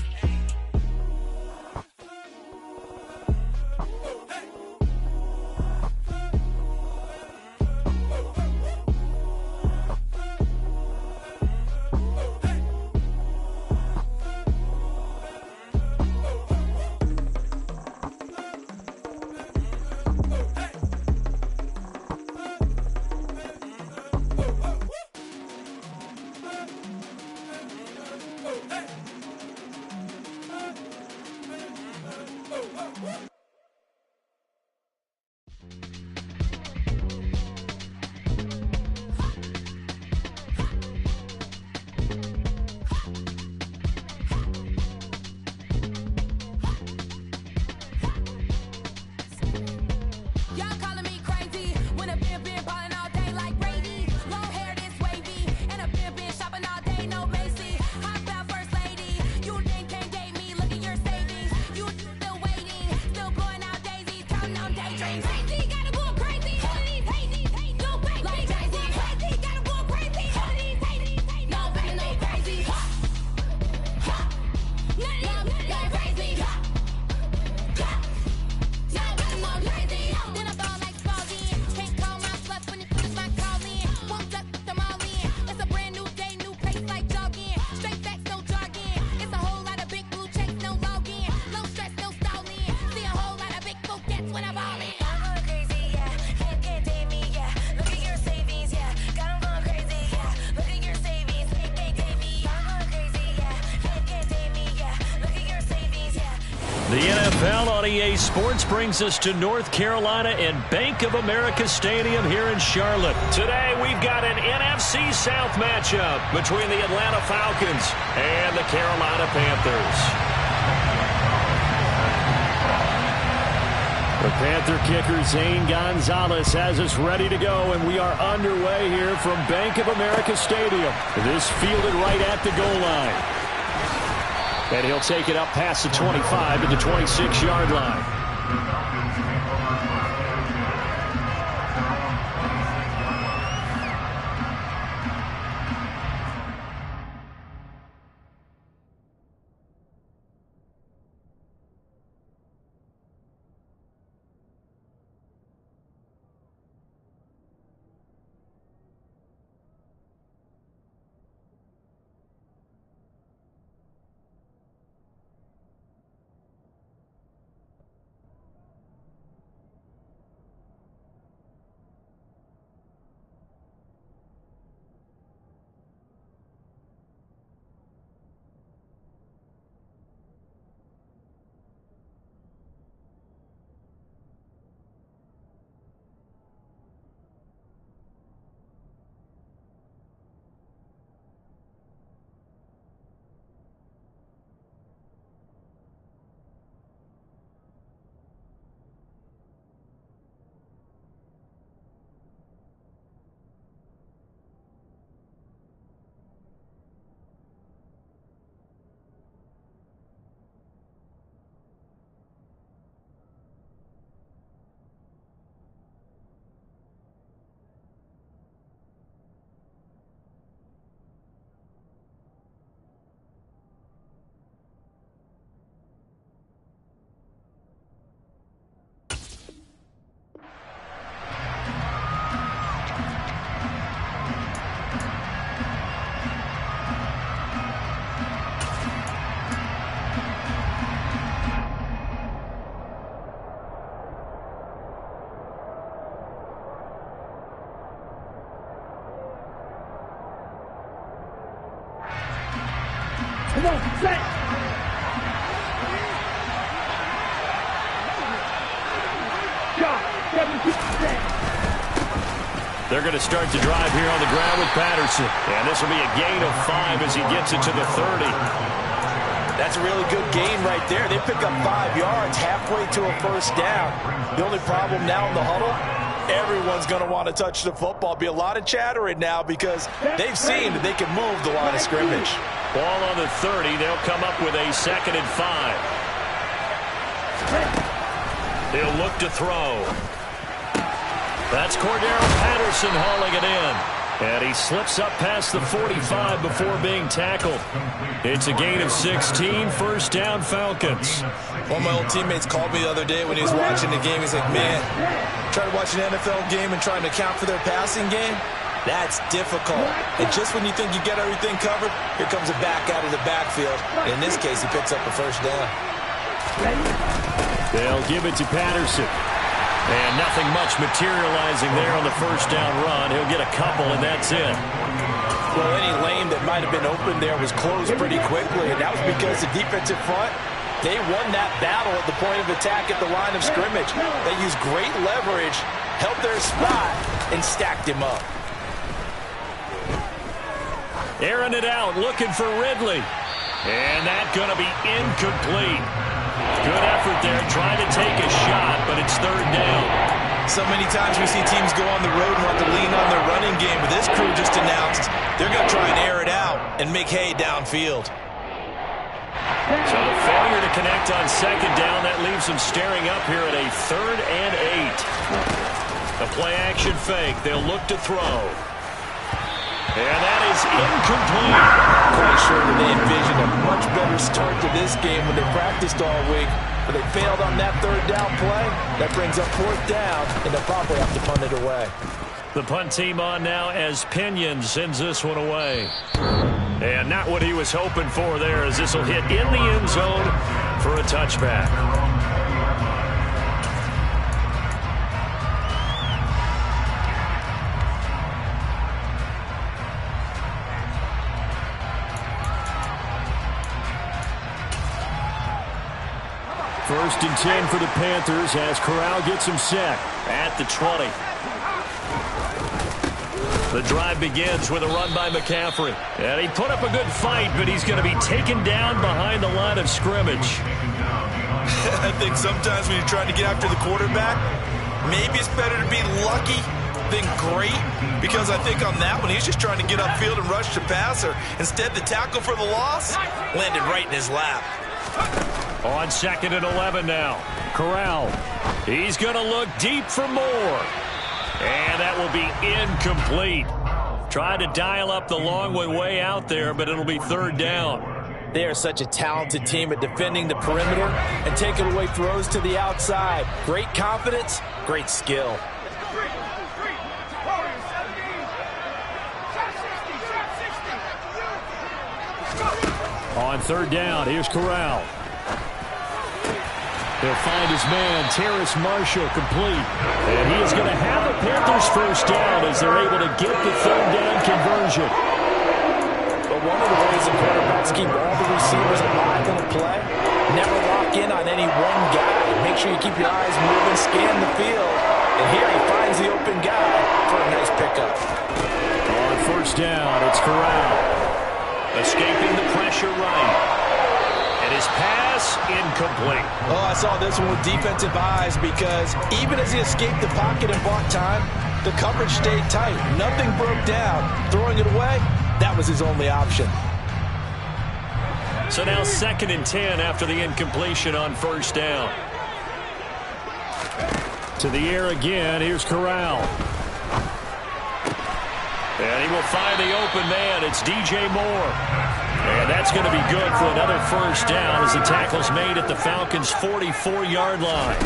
Still The NFL on EA Sports brings us to North Carolina and Bank of America Stadium here in Charlotte. Today we've got an NFC South matchup between the Atlanta Falcons and the Carolina Panthers. The Panther kicker Zane Gonzalez has us ready to go, and we are underway here from Bank of America Stadium. This fielded right at the goal line. And he'll take it up past the 25 to the 26-yard line. Come on, set! Shot, 70%. They're going to start the drive here on the ground with Patterson. And this will be a gain of 5 as he gets it to the 30. That's a really good gain right there. They pick up 5 yards halfway to a first down. The only problem now in the huddle, everyone's going to want to touch the football. Be a lot of chattering now because they've seen that they can move the line of scrimmage. Ball on the 30. They'll come up with a 2nd and 5. They'll look to throw. That's Cordero Patterson hauling it in. And he slips up past the 45 before being tackled. It's a gain of 16, first down Falcons. One of my old teammates called me the other day when he was watching the game. He's like, man, trying to watch an NFL game and trying to account for their passing game, that's difficult. And just when you think you get everything covered, here comes a back out of the backfield. And in this case, he picks up a first down. They'll give it to Patterson. And nothing much materializing there on the first down run. He'll get a couple, and that's it. Well, any lane that might have been open there was closed pretty quickly, and that was because the defensive front, they won that battle at the point of attack at the line of scrimmage. They used great leverage, held their spot, and stacked him up. Airing it out, looking for Ridley. And that's going to be incomplete. Good effort there, trying to take a shot, but it's third down. So many times we see teams go on the road and want to lean on their running game, but this crew just announced they're going to try and air it out and make hay downfield. So the failure to connect on second down, that leaves them staring up here at a 3rd and 8. A play-action fake. They'll look to throw. And that is incomplete. Quite sure that they envisioned a much better start to this game when they practiced all week, but they failed on that 3rd down play. That brings up 4th down, and they'll probably have to punt it away. The punt team on now as Pinion sends this one away. And not what he was hoping for there, as this will hit in the end zone for a touchback. First and 10 for the Panthers as Corral gets him set at the 20. The drive begins with a run by McCaffrey. And he put up a good fight, but he's going to be taken down behind the line of scrimmage. I think sometimes when you're trying to get after the quarterback, maybe it's better to be lucky than great, because I think on that one, he's just trying to get upfield and rush the passer. Instead, the tackle for the loss landed right in his lap. On 2nd and 11 now. Corral. He's going to look deep for more. And that will be incomplete. Tried to dial up the long one way out there, but it'll be 3rd down. They are such a talented team at defending the perimeter and taking away throws to the outside. Great confidence, great skill. On 3rd down, here's Corral. He'll find his man, Terrace Marshall, complete. And he is going to have the Panthers first down as they're able to get the 3rd down conversion. But one of the ways the quarterbacks keep all the receivers alive in a play, never lock in on any one guy. Make sure you keep your eyes moving, scan the field. And here he finds the open guy for a nice pickup. On 1st down, it's Corral. Escaping the pressure right. And his pass incomplete. Oh, I saw this one with defensive eyes because even as he escaped the pocket and bought time, the coverage stayed tight. Nothing broke down. Throwing it away, that was his only option. So now 2nd and 10 after the incompletion on 1st down. To the air again. Here's Corral. And he will find the open man. It's DJ Moore. And that's going to be good for another 1st down as the tackle's made at the Falcons' 44-yard line.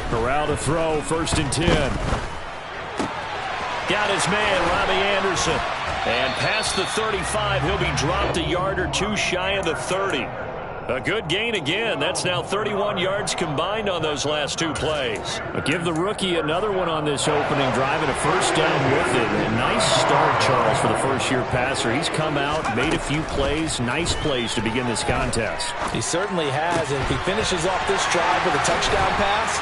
Corral to throw, 1st and 10. Got his man, Robbie Anderson. And past the 35, he'll be dropped a yard or two shy of the 30. A good gain again. That's now 31 yards combined on those last 2 plays. But give the rookie another one on this opening drive and a 1st down with it. A nice start, Charles, for the first-year passer. He's come out, made a few plays, nice plays to begin this contest. He certainly has, and if he finishes off this drive with a touchdown pass,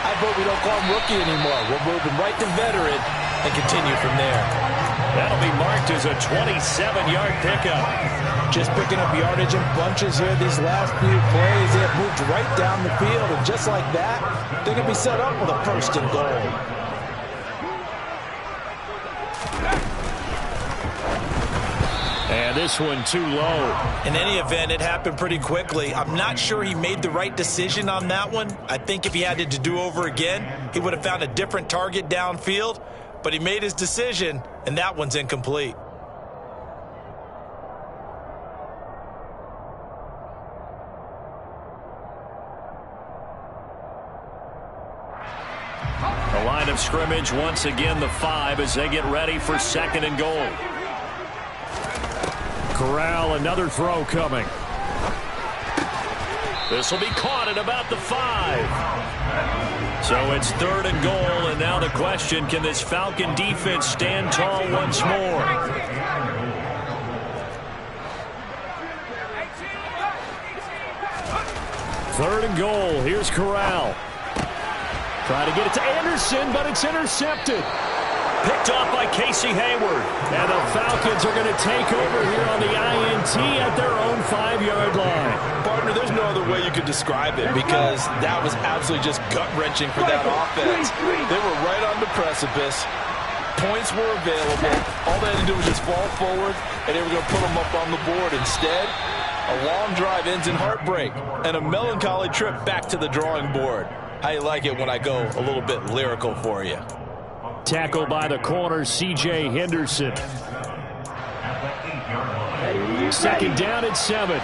I vote we don't call him rookie anymore. We'll move him right to veteran and continue from there. That'll be marked as a 27-yard pickup. Just picking up yardage in bunches here these last few plays. They have moved right down the field, and just like that, they're going to be set up with a 1st and goal. And this one too low. In any event, it happened pretty quickly. I'm not sure he made the right decision on that one. I think if he had to do over again, he would have found a different target downfield. But he made his decision, and that one's incomplete. The line of scrimmage once again the 5 as they get ready for 2nd and goal. Corral, another throw coming. This will be caught at about the 5. So it's 3rd and goal, and now the question, can this Falcon defense stand tall once more? 3rd and goal. Here's Corral. Try to get it to Anderson, but it's intercepted. Picked off by Casey Hayward. And the Falcons are going to take over here on the INT at their own 5-yard line. Partner, there's no other way you could describe it because that was absolutely just gut-wrenching for that offense. They were right on the precipice. Points were available. All they had to do was just fall forward, and they were going to put them up on the board. Instead, a long drive ends in heartbreak and a melancholy trip back to the drawing board. How you like it when I go a little bit lyrical for you? Tackled by the corner, C.J. Henderson. 2nd down at 7.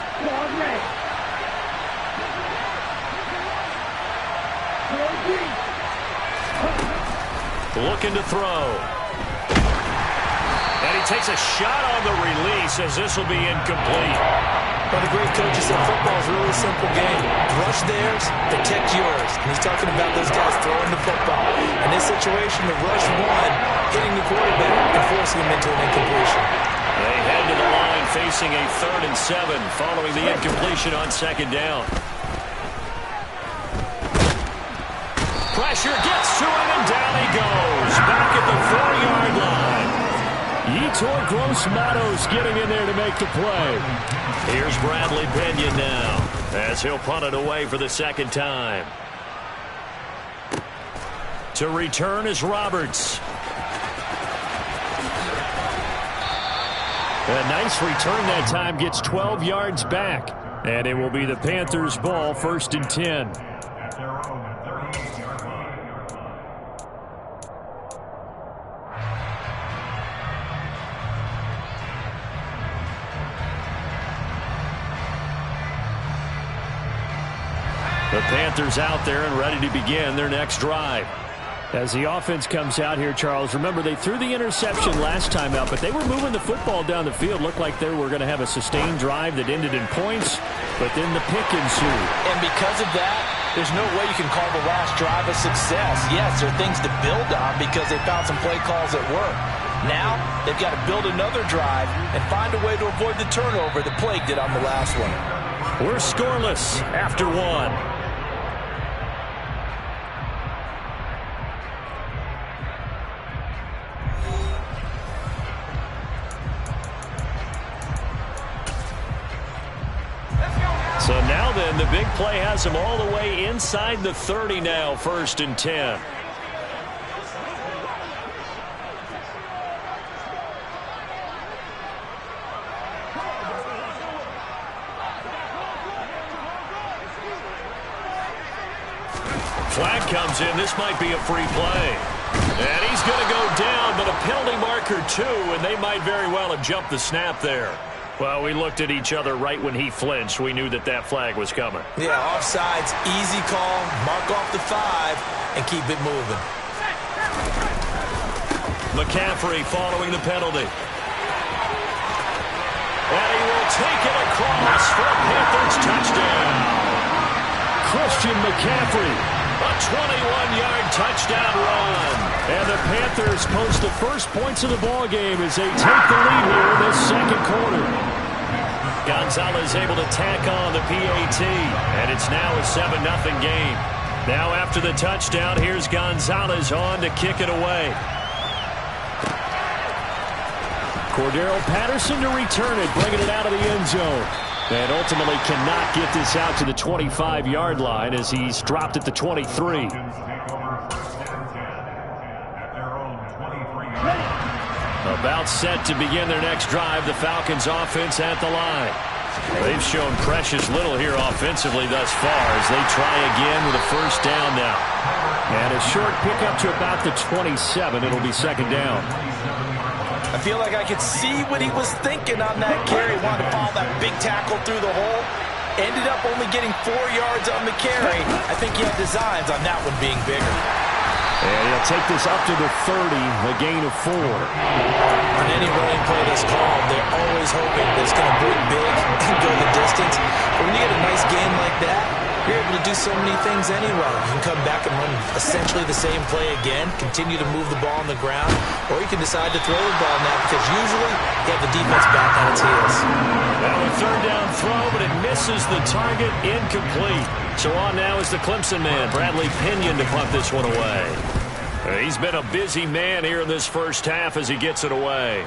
Looking to throw. And he takes a shot on the release as this will be incomplete. One of the great coaches said football is a really simple game. Rush theirs, protect yours. And he's talking about those guys throwing the football. In this situation, the rush one, hitting the quarterback and forcing him into an incompletion. They head to the line facing a 3rd and 7 following the incompletion on 2nd down. pressure, gets to him, and down he goes. Back at the 4-yard line. Yetur Gross-Matos getting in there to make the play. Here's Bradley Pinion now, as he'll punt it away for the second time. To return is Roberts. A nice return that time, gets 12 yards back. And it will be the Panthers' ball, 1st and 10. The Panthers out there and ready to begin their next drive. As the offense comes out here, Charles, remember they threw the interception last time out, but they were moving the football down the field. Looked like they were going to have a sustained drive that ended in points, but then the pick ensued. And because of that, there's no way you can call the last drive a success. Yes, there are things to build on because they found some play calls that work. Now, they've got to build another drive and find a way to avoid the turnover that plagued it on the last one. We're scoreless after one. So now then, the big play has him all the way inside the 30 now, 1st and 10. Flag comes in. This might be a free play. And he's going to go down, but a penalty marker too, and they might very well have jumped the snap there. Well, we looked at each other right when he flinched. We knew that that flag was coming. Yeah, offsides, easy call, mark off the 5, and keep it moving. McCaffrey following the penalty. And he will take it across for a Panthers touchdown. Christian McCaffrey, a 21-yard touchdown run. And the Panthers post the first points of the ballgame as they take the lead here in this second quarter. Gonzalez able to tack on the PAT, and it's now a 7-0 game. Now after the touchdown, here's Gonzalez on to kick it away. Cordero Patterson to return it, bringing it out of the end zone. And ultimately cannot get this out to the 25-yard line as he's dropped at the 23. About set to begin their next drive, the Falcons offense at the line. They've shown precious little here offensively thus far as they try again with a first down now. And a short pickup to about the 27. It'll be second down. I feel like I could see what he was thinking on that carry. Wanted to follow that big tackle through the hole. Ended up only getting 4 yards on the carry. I think he had designs on that one being bigger. And he'll take this up to the 30, a gain of 4. On any running play that's called, they're always hoping that it's going to break big and go the distance. But when you get a nice gain like that, you're able to do so many things anyway. You can come back and run essentially the same play again, continue to move the ball on the ground, or you can decide to throw the ball now because usually you have the defense back on its heels. Now a third down throw, but it misses the target, incomplete. So on now is the Clemson man, Bradley Pinion, to punt this one away. He's been a busy man here in this first half as he gets it away.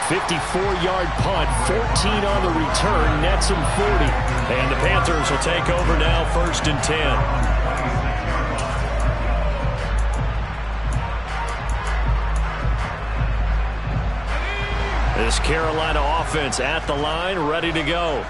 "54-yard punt, 14 on the return, nets him 40. And the Panthers will take over now, 1st and 10. This Carolina offense at the line, ready to go.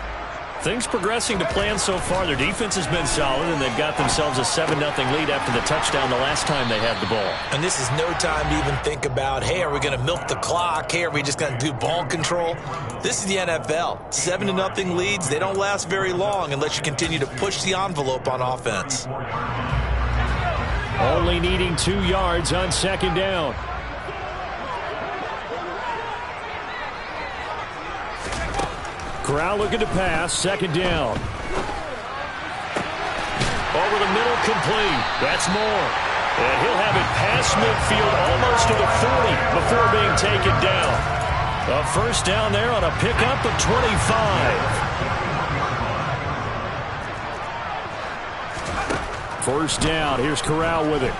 Things progressing to plan so far. Their defense has been solid, and they've got themselves a 7-0 lead after the touchdown the last time they had the ball. And this is no time to even think about, hey, are we going to milk the clock? Hey, are we just going to do ball control? This is the NFL. 7-0 leads, they don't last very long unless you continue to push the envelope on offense. Only needing 2 yards on second down. Corral looking to pass, second down. Over the middle, complete. That's Moore. And he'll have it past midfield almost to the 40 before being taken down. A first down there on a pickup of 25. First down. Here's Corral with it.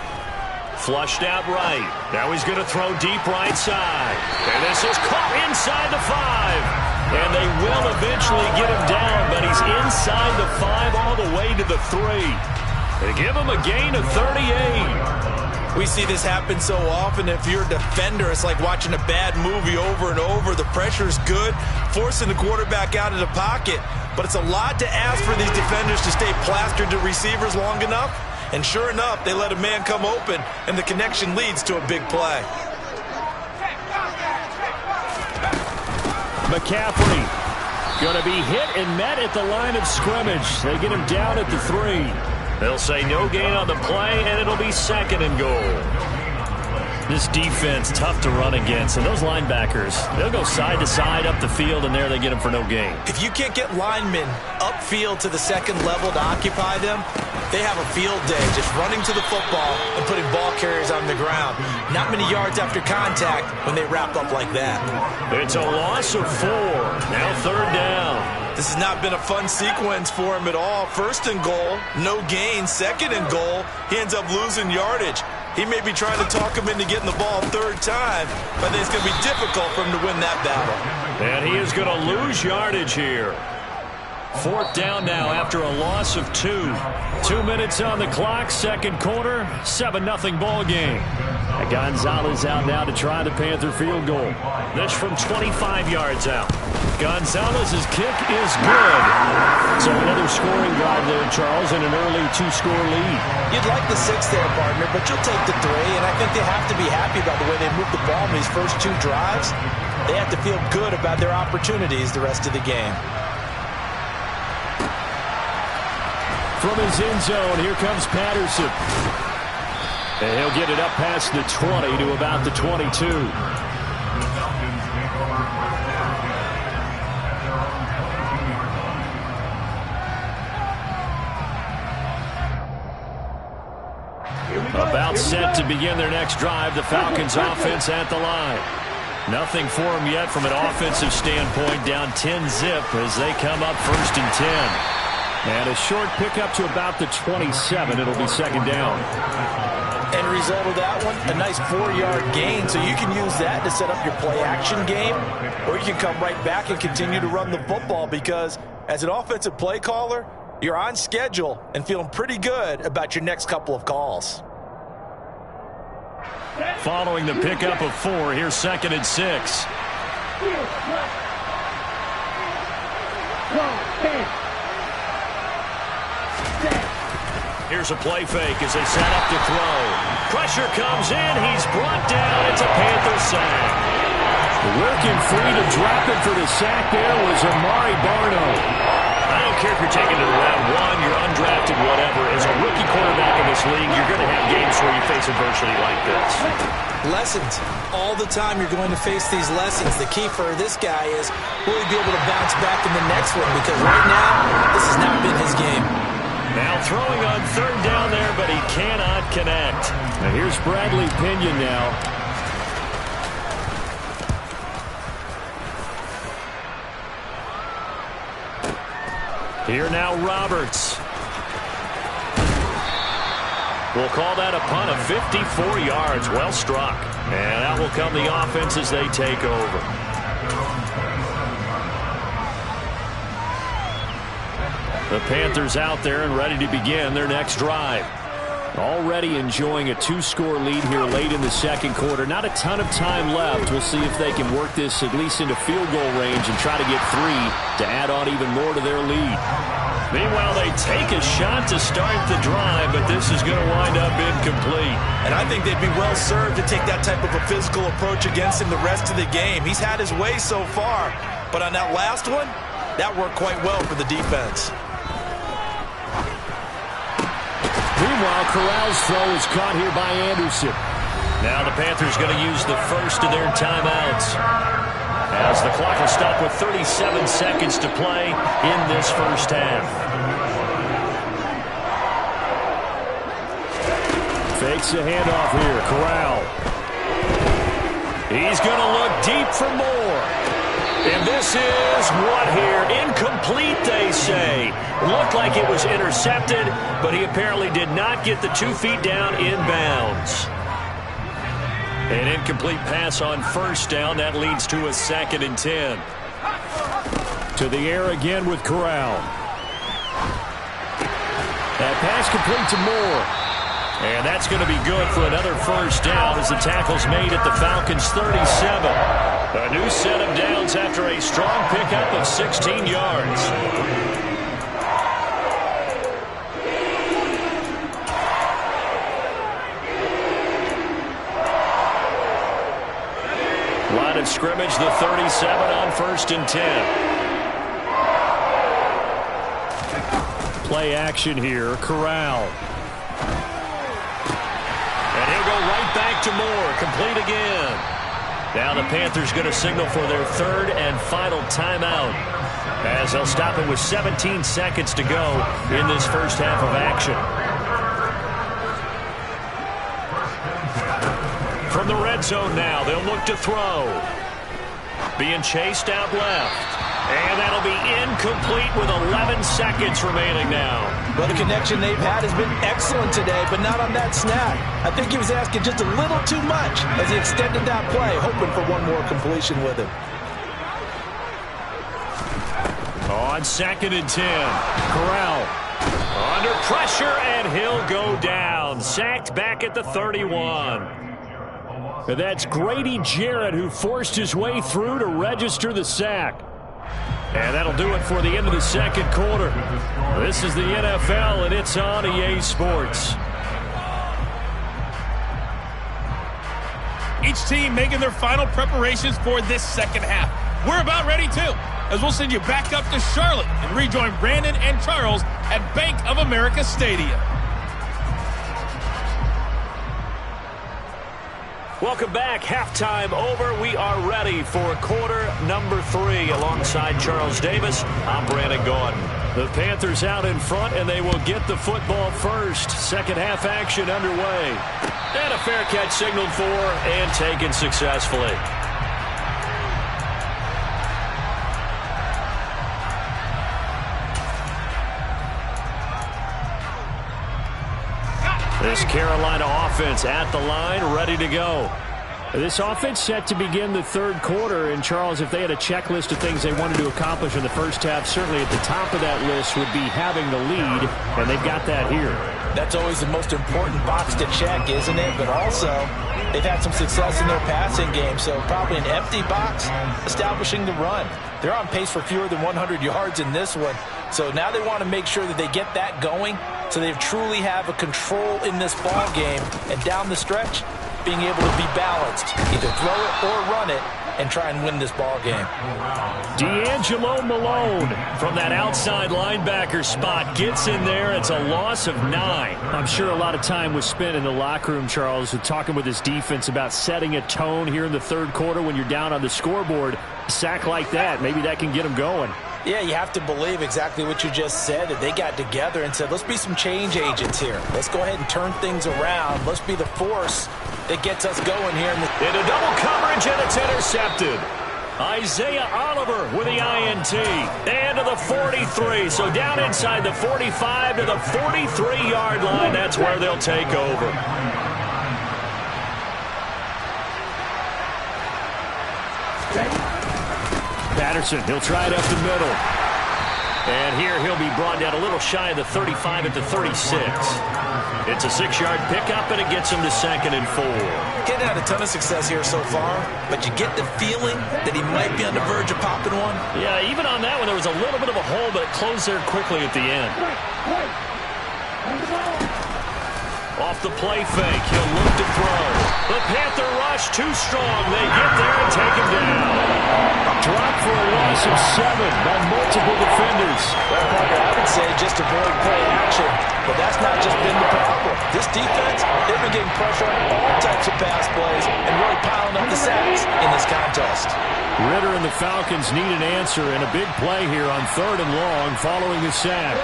Flushed out right. Now he's going to throw deep right side. And this is caught inside the 5. And they will eventually get him down, but he's inside the 5 all the way to the 3. They give him a gain of 38. We see this happen so often. If you're a defender, it's like watching a bad movie over and over. The pressure's good, forcing the quarterback out of the pocket. But it's a lot to ask for these defenders to stay plastered to receivers long enough. And sure enough, they let a man come open, and the connection leads to a big play. McCaffrey going to be hit and met at the line of scrimmage. They get him down at the 3. They'll say no gain on the play, and it'll be 2nd and goal. This defense, tough to run against. And those linebackers, they'll go side to side up the field, and there they get them for no gain. If you can't get linemen upfield to the second level to occupy them, they have a field day just running to the football and putting ball carriers on the ground. Not many yards after contact when they wrap up like that. It's a loss of 4. Now 3rd down. This has not been a fun sequence for him at all. 1st and goal, no gain. 2nd and goal, he ends up losing yardage. He may be trying to talk him into getting the ball 3rd time, but I think it's going to be difficult for him to win that battle. And he is going to lose yardage here. 4th down now after a loss of 2. 2 minutes on the clock, 2nd quarter, 7-0 ball game. Gonzalez out now to try the Panther field goal. This from 25 yards out. Gonzalez's kick is good. So another scoring drive there, Charles, and an early 2-score lead. You'd like the 6 there, partner, but you'll take the 3, and I think they have to be happy about the way they moved the ball in these first 2 drives. They have to feel good about their opportunities the rest of the game. From his end zone, here comes Patterson. And he'll get it up past the 20 to about the 22. About set to begin their next drive, the Falcons offense at the line. Nothing for them yet from an offensive standpoint, down 10-zip as they come up 1st and 10. And a short pickup to about the 27. It'll be 2nd down. End result of that one, a nice 4-yard gain. So you can use that to set up your play-action game, or you can come right back and continue to run the football because as an offensive play caller, you're on schedule and feeling pretty good about your next couple of calls. Following the pickup of 4, here's 2nd and 6. Here's a play fake as they set up to throw. Pressure comes in. He's brought down. It's a Panther sack. Working free to drop it for the sack there was Amari Barno. I don't care if you're taking it to round 1, you're undrafted, whatever. As a rookie quarterback in this league, you're going to have games where you face adversity like this. Lessons. All the time you're going to face these lessons. The key for this guy is will he be able to bounce back in the next one because right now, this has not been his game. Now throwing on 3rd down there, but he cannot connect. Now here's Bradley Pinion now. Here now Roberts. We'll call that a punt of 54 yards. Well struck. And that will come the offense as they take over. The Panthers out there and ready to begin their next drive. Already enjoying a 2-score lead here late in the 2nd quarter. Not a ton of time left. We'll see if they can work this at least into field goal range and try to get 3 to add on even more to their lead. Meanwhile, they take a shot to start the drive, but this is going to wind up incomplete. And I think they'd be well served to take that type of a physical approach against him the rest of the game. He's had his way so far, but on that last one, that worked quite well for the defense. Meanwhile, Corral's throw is caught here by Anderson. Now the Panthers going to use the first of their timeouts, as the clock will stop with 37 seconds to play in this first half. Fakes a handoff here. Corral. He's going to look deep for more. And this is what here? Incomplete, they say. Looked like it was intercepted, but he apparently did not get the 2 feet down in bounds. An incomplete pass on first down. That leads to a 2nd and 10. To the air again with Corral. That pass complete to Moore. And that's going to be good for another first down as the tackle's made at the Falcons' 37. A new set of downs after a strong pickup of 16 yards. Line of scrimmage, the 37 on 1st and 10. Play action here, Corral. And he'll go right back to Moore, complete again. Now the Panthers going to signal for their 3rd and final timeout, as they'll stop it with 17 seconds to go in this first half of action. From the red zone now, they'll look to throw. Being chased out left. And that'll be incomplete with 11 seconds remaining now. Well, the connection they've had has been excellent today, but not on that snap. I think he was asking just a little too much as he extended that play, hoping for one more completion with him. On 2nd and 10, Corral under pressure, and he'll go down. Sacked back at the 31. And that's Grady Jarrett who forced his way through to register the sack. And that'll do it for the end of the 2nd quarter. This is the NFL, and it's on EA Sports. Each team making their final preparations for this second half. We're about ready, too, as we'll send you back up to Charlotte and rejoin Brandon and Charles at Bank of America Stadium. Welcome back. Halftime over. We are ready for quarter number 3. Alongside Charles Davis, I'm Brandon Gordon. The Panthers out in front, and they will get the football first. Second half action underway. And a fair catch signaled for and taken successfully. This Carolina offense at the line, ready to go. This offense set to begin the 3rd quarter. And, Charles, if they had a checklist of things they wanted to accomplish in the first half, certainly at the top of that list would be having the lead, and they've got that here. That's always the most important box to check, isn't it? But also, they've had some success in their passing game, so probably an empty box, establishing the run. They're on pace for fewer than 100 yards in this one. So now they want to make sure that they get that going so they truly have a control in this ball game, and down the stretch, being able to be balanced, either throw it or run it, and try and win this ball game. D'Angelo Malone from that outside linebacker spot gets in there. It's a loss of 9. I'm sure a lot of time was spent in the locker room, Charles, talking with his defense about setting a tone here in the 3rd quarter when you're down on the scoreboard. A sack like that, maybe that can get them going. Yeah, you have to believe exactly what you just said, that they got together and said, let's be some change agents here. Let's go ahead and turn things around. Let's be the force that gets us going here. Into double coverage, and it's intercepted. Isaiah Oliver with the INT. And to the 43. So down inside the 45 to the 43-yard line. That's where they'll take over. Patterson, he'll try it up the middle. And here he'll be brought down a little shy of the 35 at the 36. It's a 6-yard pickup, and it gets him to 2nd and 4. Getting had a ton of success here so far, but you get the feeling that he might be on the verge of popping one. Yeah, even on that one, there was a little bit of a hole, but it closed there quickly at the end. Off the play fake, he'll look to throw. The Panther rush too strong. They get there and take him down. Dropped for a loss of 7 by multiple defenders. Well, Parker, I would say just avoid play action, but that's not just been the problem. This defense, they've been getting pressure on all types of pass plays and really piling up the sacks in this contest. Ritter and the Falcons need an answer, and a big play here on 3rd and long following the sack.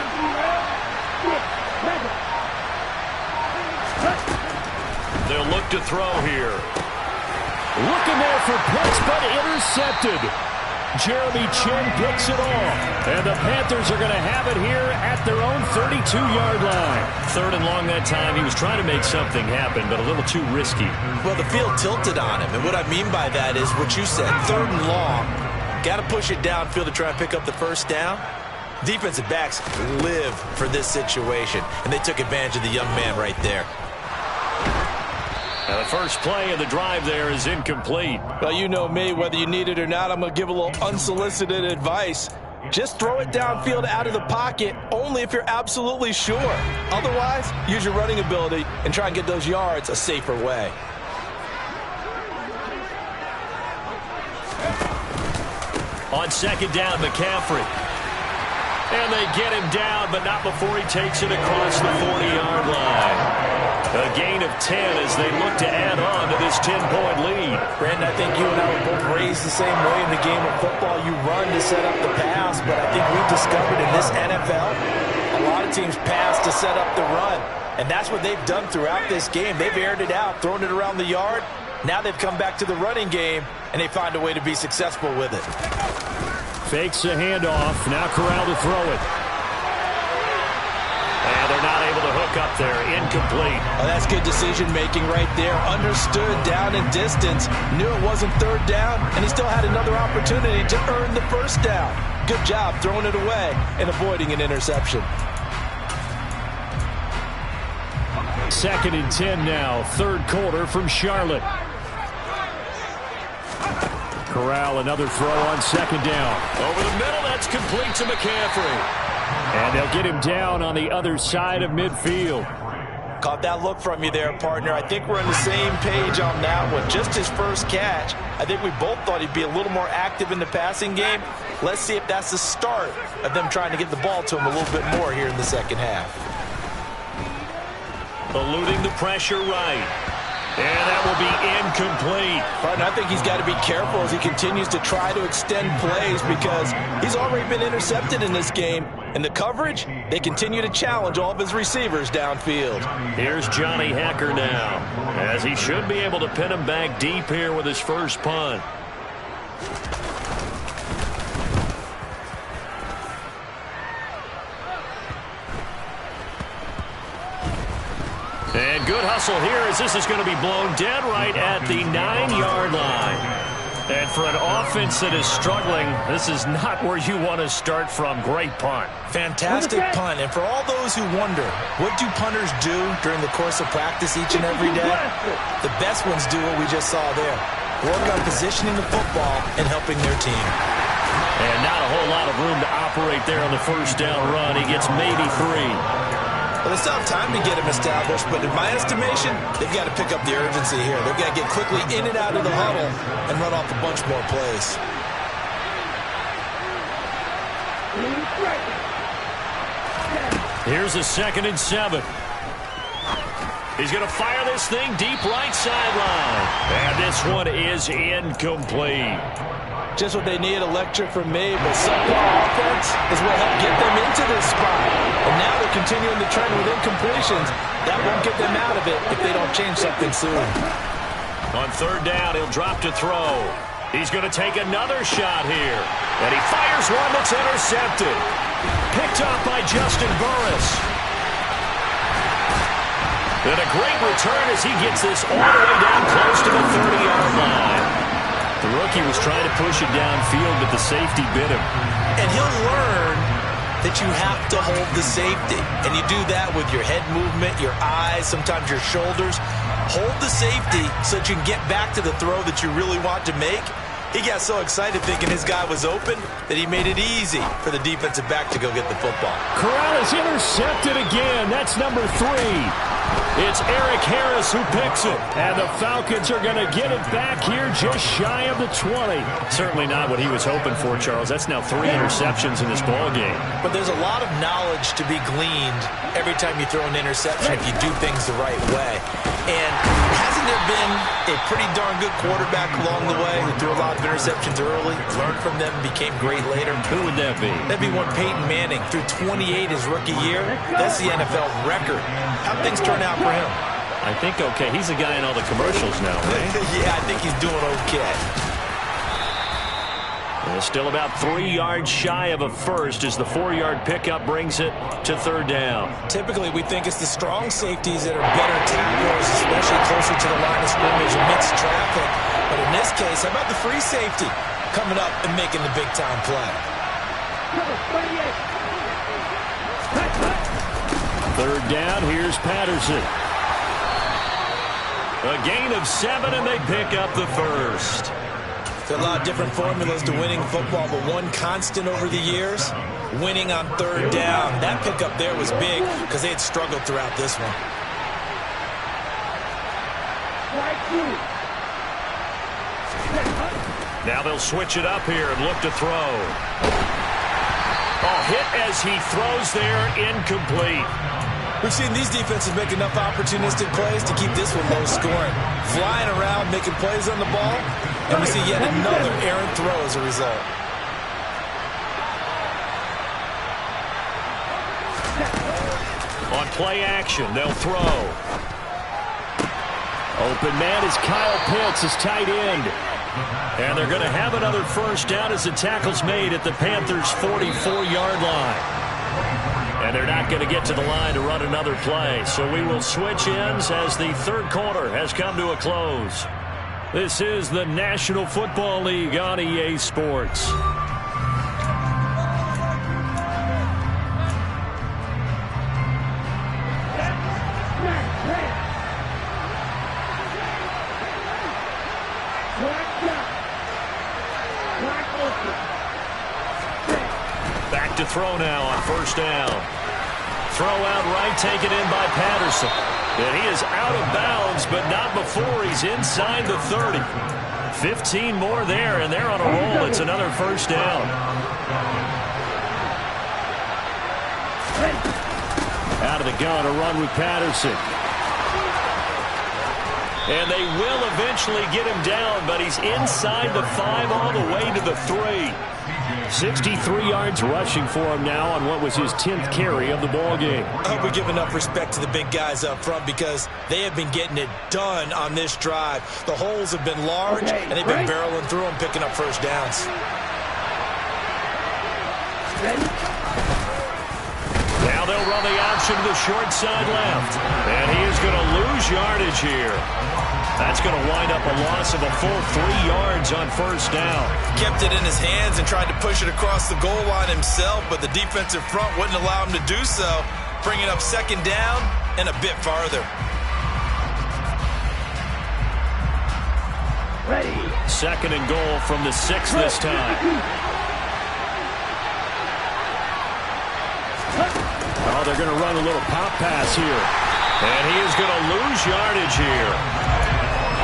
They'll look to throw here. Looking there for picks, but intercepted. Jeremy Chin picks it off. And the Panthers are going to have it here at their own 32-yard line. 3rd and long that time. He was trying to make something happen, but a little too risky. Well, the field tilted on him. And what I mean by that is what you said. 3rd and long. Got to push it downfield to try and pick up the first down. Defensive backs live for this situation. And they took advantage of the young man right there. Now the first play of the drive there is incomplete. Well, you know me, whether you need it or not, I'm going to give a little unsolicited advice. Just throw it downfield out of the pocket, only if you're absolutely sure. Otherwise, use your running ability and try and get those yards a safer way. On 2nd down, McCaffrey. And they get him down, but not before he takes it across the 40-yard line. A gain of 10 as they look to add on to this 10-point lead. Brandon, I think you and I were both raised the same way in the game of football. You run to set up the pass, but I think we've discovered in this NFL, a lot of teams pass to set up the run. And that's what they've done throughout this game. They've aired it out, thrown it around the yard. Now they've come back to the running game, and they find a way to be successful with it. Fakes a handoff. Now Corral to throw it. And they're not able to hook up there. Incomplete. Oh, that's good decision-making right there. Understood down and distance. Knew it wasn't 3rd down, and he still had another opportunity to earn the first down. Good job throwing it away and avoiding an interception. 2nd and 10 now. 3rd quarter from Charlotte. Corral, another throw on 2nd down. Over the middle, that's complete to McCaffrey. And they'll get him down on the other side of midfield. Caught that look from you there, partner. I think we're on the same page on that one. Just his first catch. I think we both thought he'd be a little more active in the passing game. Let's see if that's the start of them trying to get the ball to him a little bit more here in the second half. Eluding the pressure right. And that will be incomplete. Partner, I think he's got to be careful as he continues to try to extend plays because he's already been intercepted in this game. And the coverage, they continue to challenge all of his receivers downfield. Here's Johnny Hacker now, as he should be able to pin him back deep here with his first punt. And good hustle here as this is going to be blown dead right at the 9-yard line. And for an offense that is struggling, this is not where you want to start from. Great punt. Fantastic punt. And for all those who wonder, what do punters do during the course of practice each and every day? The best ones do what we just saw there. Work on positioning the football and helping their team. And not a whole lot of room to operate there on the first down run. He gets maybe 3. Well, they still have time to get him established, but in my estimation, they've got to pick up the urgency here. They've got to get quickly in and out of the huddle and run off a bunch more plays. Here's a 2nd and 7. He's going to fire this thing deep right sideline. And this one is incomplete. Just what they need, electric from me, but subpar offense is what helped get them into this spot. And now they're continuing the trend with incompletions. That won't get them out of it if they don't change something soon. On 3rd down, he'll drop to throw. He's going to take another shot here. And he fires one that's intercepted. Picked off by Justin Burris. And a great return as he gets this all the way down close to the 30-yard line. The rookie was trying to push it downfield, but the safety bit him. And he'll learn that you have to hold the safety. And you do that with your head movement, your eyes, sometimes your shoulders. Hold the safety so that you can get back to the throw that you really want to make. He got so excited thinking his guy was open that he made it easy for the defensive back to go get the football. Corral is intercepted again. That's number 3. It's Eric Harris who picks it. And the Falcons are going to get it back here just shy of the 20. Certainly not what he was hoping for, Charles. That's now 3 interceptions in this ballgame. But there's a lot of knowledge to be gleaned every time you throw an interception if you do things the right way. And hasn't there been a pretty darn good quarterback along the way who threw a lot of interceptions early, learned from them, became great later? Who would that be? That'd be one Peyton Manning. Threw 28 his rookie year. That's the NFL record. How'd things turn out for him? I think okay. He's a guy in all the commercials now, right? Yeah, I think he's doing okay. Still about 3 yards shy of a first as the 4-yard pickup brings it to third down. Typically, we think it's the strong safeties that are better tacklers, especially closer to the line of scrimmage amidst traffic. But in this case, how about the free safety coming up and making the big-time play? Third down, here's Patterson. A gain of 7, and they pick up the first. There are a lot of different formulas to winning football, but one constant over the years, winning on third down. That pickup there was big because they had struggled throughout this one. Now they'll switch it up here and look to throw. Oh, hit as he throws there, incomplete. We've seen these defenses make enough opportunistic plays to keep this one low scoring. Flying around, making plays on the ball, and we see yet another errant throw as a result. On play action, they'll throw. Open man is Kyle Pitts, his tight end. And they're going to have another first down as the tackle's made at the Panthers' 44-yard line. And they're not going to get to the line to run another play. So we will switch ends as the third quarter has come to a close. This is the National Football League on EA Sports. Back to throw now on first down. Throw out right, taken in by Patterson. And he is out of bounds, but not before he's inside the 30. 15 more there, and they're on a roll. It's another first down. Out of the gun, a run with Patterson. And they will eventually get him down, but he's inside the 5 all the way to the 3. 63 yards rushing for him now on what was his 10th carry of the ball game. I hope we give enough respect to the big guys up front because they have been getting it done on this drive. The holes have been large, and they've been barreling through them, picking up first downs. Now they'll run the option to the short side left. And he is going to lose yardage here. That's going to wind up a loss of a full 3 yards on first down. Kept it in his hands and tried to push it across the goal line himself, but the defensive front wouldn't allow him to do so, bringing up second down and a bit farther. Ready. Second and goal from the 6 this time. Oh, they're going to run a little pop pass here. And he is going to lose yardage here.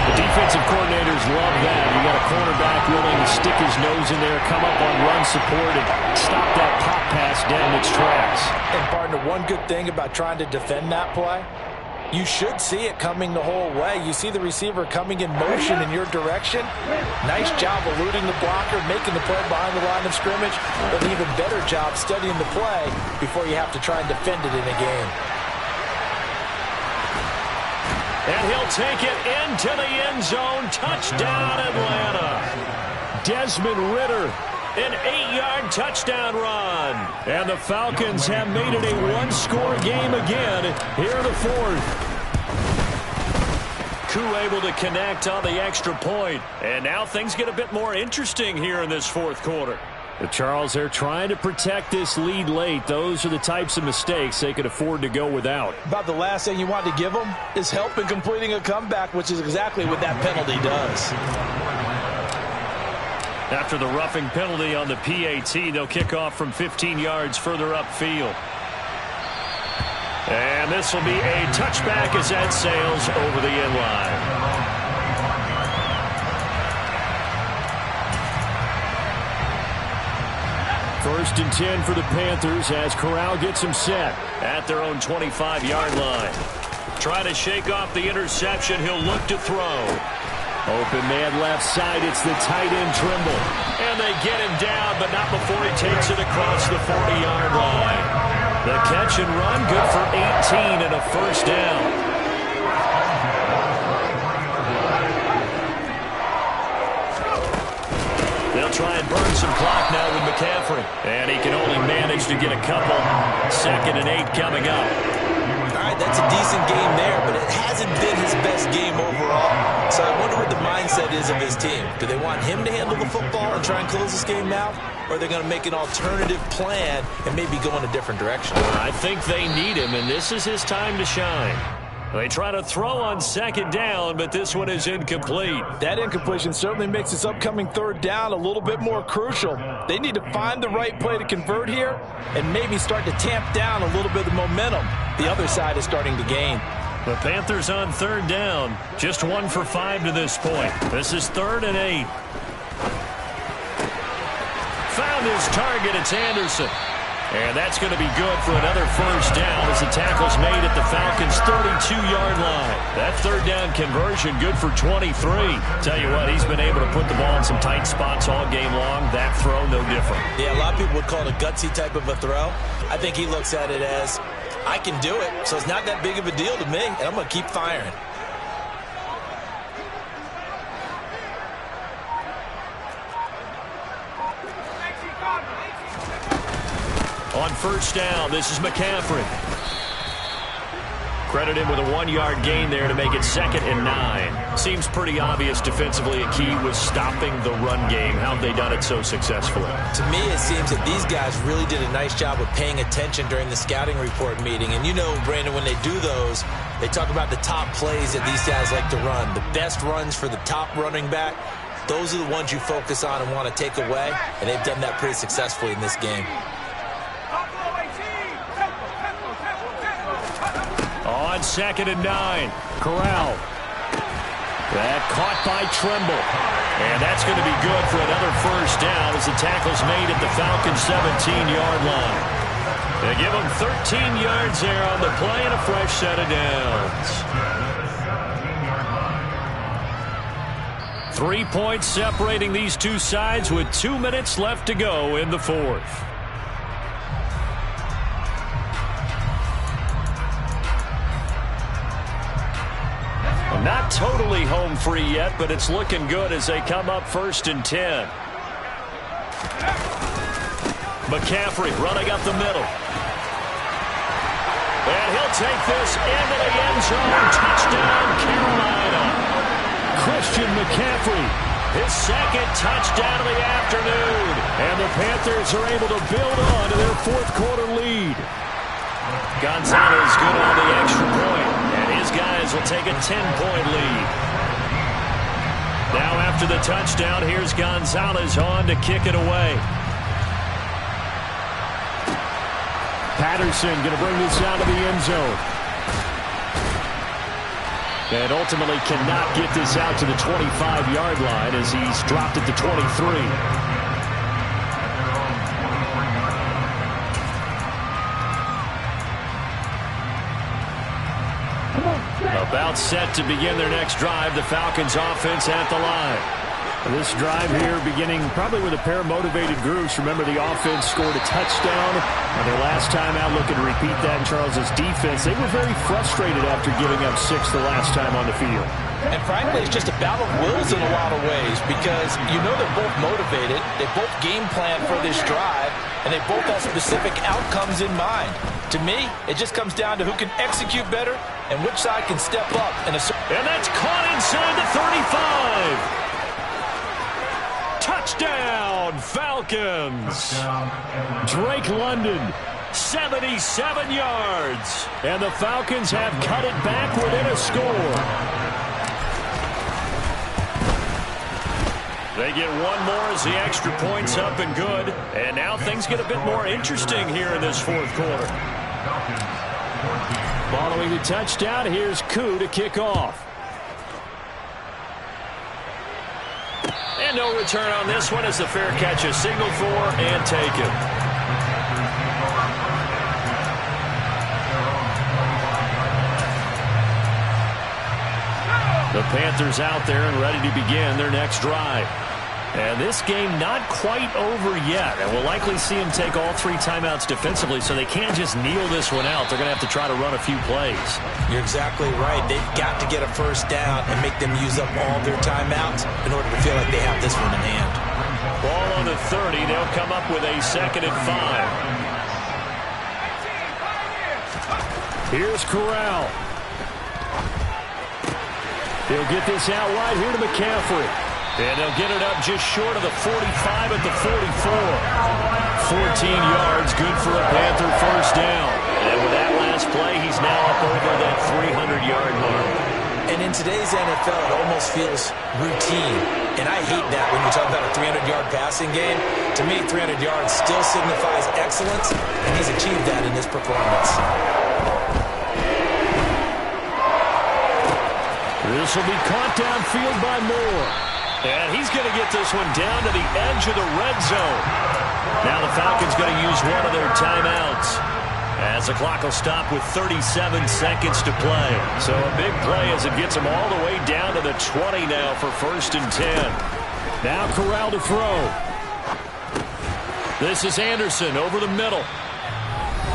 The defensive coordinators love that. You got a cornerback willing to stick his nose in there, come up on run support, and stop that pop pass down its tracks. And, partner, one good thing about trying to defend that play, you should see it coming the whole way. You see the receiver coming in motion in your direction. Nice job eluding the blocker, making the play behind the line of scrimmage, but an even better job studying the play before you have to try and defend it in a game. And he'll take it into the end zone. Touchdown, Atlanta. Desmond Ridder, an 8-yard touchdown run. And the Falcons have made it a one-score game again here in the fourth. Koo able to connect on the extra point. And now things get a bit more interesting here in this fourth quarter. Charles, they're trying to protect this lead late. Those are the types of mistakes they could afford to go without. About the last thing you want to give them is help in completing a comeback, which is exactly what that penalty does. After the roughing penalty on the PAT, they'll kick off from 15 yards further upfield. And this will be a touchback as that sails over the end line. First and 10 for the Panthers as Corral gets him set at their own 25-yard line. Trying to shake off the interception. He'll look to throw. Open man left side. It's the tight end Trimble. And they get him down, but not before he takes it across the 40-yard line. The catch and run good for 18 and a first down. They'll try and burn some clock now with McCaffrey. And he can only manage to get a couple. 2nd and 8 coming up. All right, that's a decent game there, but it hasn't been his best game overall. So I wonder what the mindset is of his team. Do they want him to handle the football and try and close this game out? Or are they going to make an alternative plan and maybe go in a different direction? I think they need him, and this is his time to shine. They try to throw on 2nd down, but this one is incomplete. That incompletion certainly makes this upcoming 3rd down a little bit more crucial. They need to find the right play to convert here and maybe start to tamp down a little bit of the momentum the other side is starting to gain. The Panthers on 3rd down. Just 1 for 5 to this point. This is 3rd and 8. Found his target. It's Anderson. And that's going to be good for another 1st down as the tackle's made at the Falcons' 32-yard line. That 3rd down conversion good for 23. Tell you what, he's been able to put the ball in some tight spots all game long. That throw, no different. Yeah, a lot of people would call it a gutsy type of a throw. I think he looks at it as, I can do it, so it's not that big of a deal to me, and I'm going to keep firing. On 1st down, this is McCaffrey. Credit him with a 1-yard gain there to make it 2nd and 9. Seems pretty obvious defensively a key was stopping the run game. How have they done it so successfully? To me, it seems that these guys really did a nice job of paying attention during the scouting report meeting. And you know, Brandon, when they do those, they talk about the top plays that these guys like to run. The best runs for the top running back, those are the ones you focus on and want to take away. And they've done that pretty successfully in this game. On 2nd and 9, Corral. That caught by Tremble. And that's going to be good for another 1st down as the tackle's made at the Falcons' 17-yard line. They give them 13 yards there on the play and a fresh set of downs. 3 points separating these two sides with 2 minutes left to go in the 4th. Not totally home free yet, but it's looking good as they come up 1st and 10. McCaffrey running up the middle. And he'll take this into the end zone. Touchdown, Carolina. Christian McCaffrey, his 2nd touchdown of the afternoon. And the Panthers are able to build on to their 4th quarter lead. Gonzalez good on the extra point. And his guys will take a 10-point lead. Now after the touchdown, here's Gonzalez on to kick it away. Patterson going to bring this out of the end zone. And ultimately cannot get this out to the 25-yard line as he's dropped at the 23. About set to begin their next drive. The Falcons offense at the line. This drive here beginning probably with a pair of motivated groups. Remember, the offense scored a touchdown on their last time out. Looking to repeat that in Charles's defense. They were very frustrated after giving up 6 the last time on the field. And frankly, it's just a battle of wills in a lot of ways because you know they're both motivated. They both game plan for this drive, and they both have specific outcomes in mind. To me, it just comes down to who can execute better and which side can step up. And that's caught inside the 35. Touchdown, Falcons. Drake London, 77 yards. And the Falcons have cut it back within a score. They get one more as the extra point's up and good. And now things get a bit more interesting here in this 4th quarter. Following the touchdown, here's Koo to kick off. And no return on this one as the fair catch is signaled for and taken. The Panthers out there and ready to begin their next drive. And this game not quite over yet. And we'll likely see them take all 3 timeouts defensively, so they can't just kneel this one out. They're going to have to try to run a few plays. You're exactly right. They've got to get a 1st down and make them use up all their timeouts in order to feel like they have this one in hand. Ball on the 30. They'll come up with a 2nd and 5. Here's Corral. He'll get this out wide here to McCaffrey. And they'll get it up just short of the 45 at the 44. 14 yards, good for a Panther first down. And with that last play, he's now up over that 300-yard mark. And in today's NFL, it almost feels routine. And I hate that when you talk about a 300-yard passing game. To me, 300 yards still signifies excellence, and he's achieved that in this performance. This will be caught downfield by Moore. And he's going to get this one down to the edge of the red zone. Now the Falcons going to use one of their timeouts, as the clock will stop with 37 seconds to play. So a big play as it gets them all the way down to the 20 now for 1st and 10. Now Corral to throw. This is Anderson over the middle.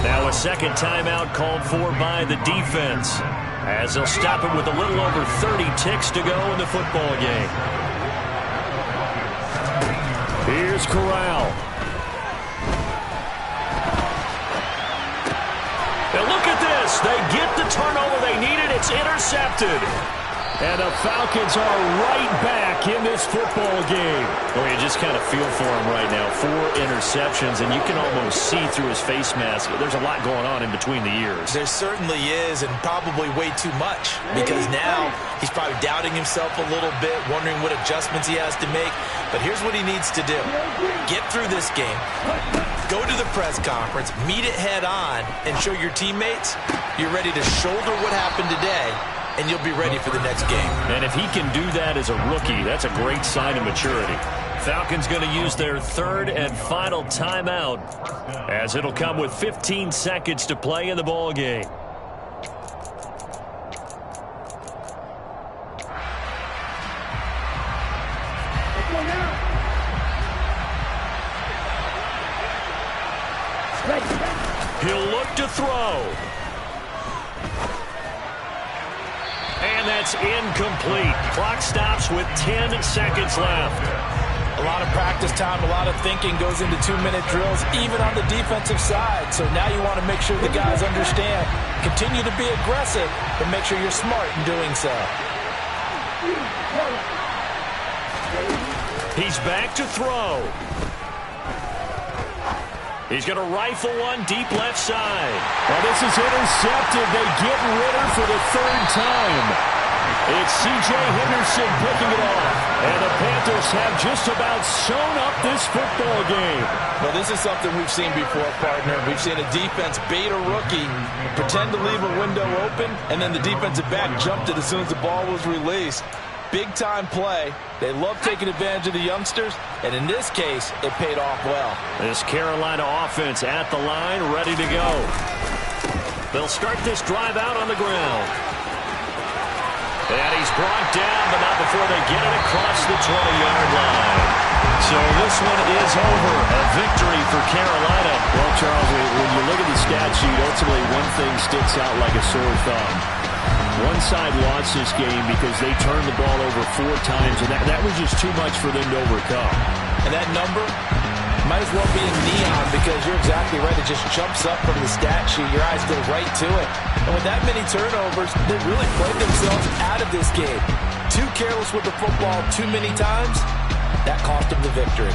Now a second timeout called for by the defense, as they'll stop it with a little over 30 ticks to go in the football game. Here's Corral. And look at this. They get the turnover they needed. It's intercepted. And the Falcons are right back in this football game. Well, you just kind of feel for him right now. 4 interceptions, and you can almost see through his face mask. There's a lot going on in between the ears. There certainly is, and probably way too much, because now he's probably doubting himself a little bit, wondering what adjustments he has to make. But here's what he needs to do. Get through this game, go to the press conference, meet it head on, and show your teammates you're ready to shoulder what happened today, and you'll be ready for the next game. And if he can do that as a rookie, that's a great sign of maturity. Falcons going to use their 3rd and final timeout, as it'll come with 15 seconds to play in the ball game. He'll look to throw. And that's incomplete. Clock stops with 10 seconds left. A lot of practice time, a lot of thinking goes into 2-minute drills, even on the defensive side. So now you want to make sure the guys understand. Continue to be aggressive, but make sure you're smart in doing so. He's back to throw. He's going to rifle one deep left side. Well, this is intercepted. They get Ritter for the 3rd time. It's C.J. Henderson picking it off. And the Panthers have just about sewn up this football game. Well, this is something we've seen before, partner. We've seen a defense bait a rookie, pretend to leave a window open, and then the defensive back jumped it as soon as the ball was released. Big-time play. They love taking advantage of the youngsters, and in this case, it paid off well. This Carolina offense at the line, ready to go. They'll start this drive out on the ground. And he's brought down, but not before they get it across the 20-yard line. So this one is over. A victory for Carolina. Well, Charles, when you look at the stat sheet, ultimately one thing sticks out like a sore thumb. One side lost this game because they turned the ball over 4 times, and that was just too much for them to overcome. And that number might as well be in neon, because you're exactly right. It just jumps up from the stat sheet. Your eyes go right to it. And with that many turnovers, they really played themselves out of this game. Too careless with the football too many times. That cost them the victory.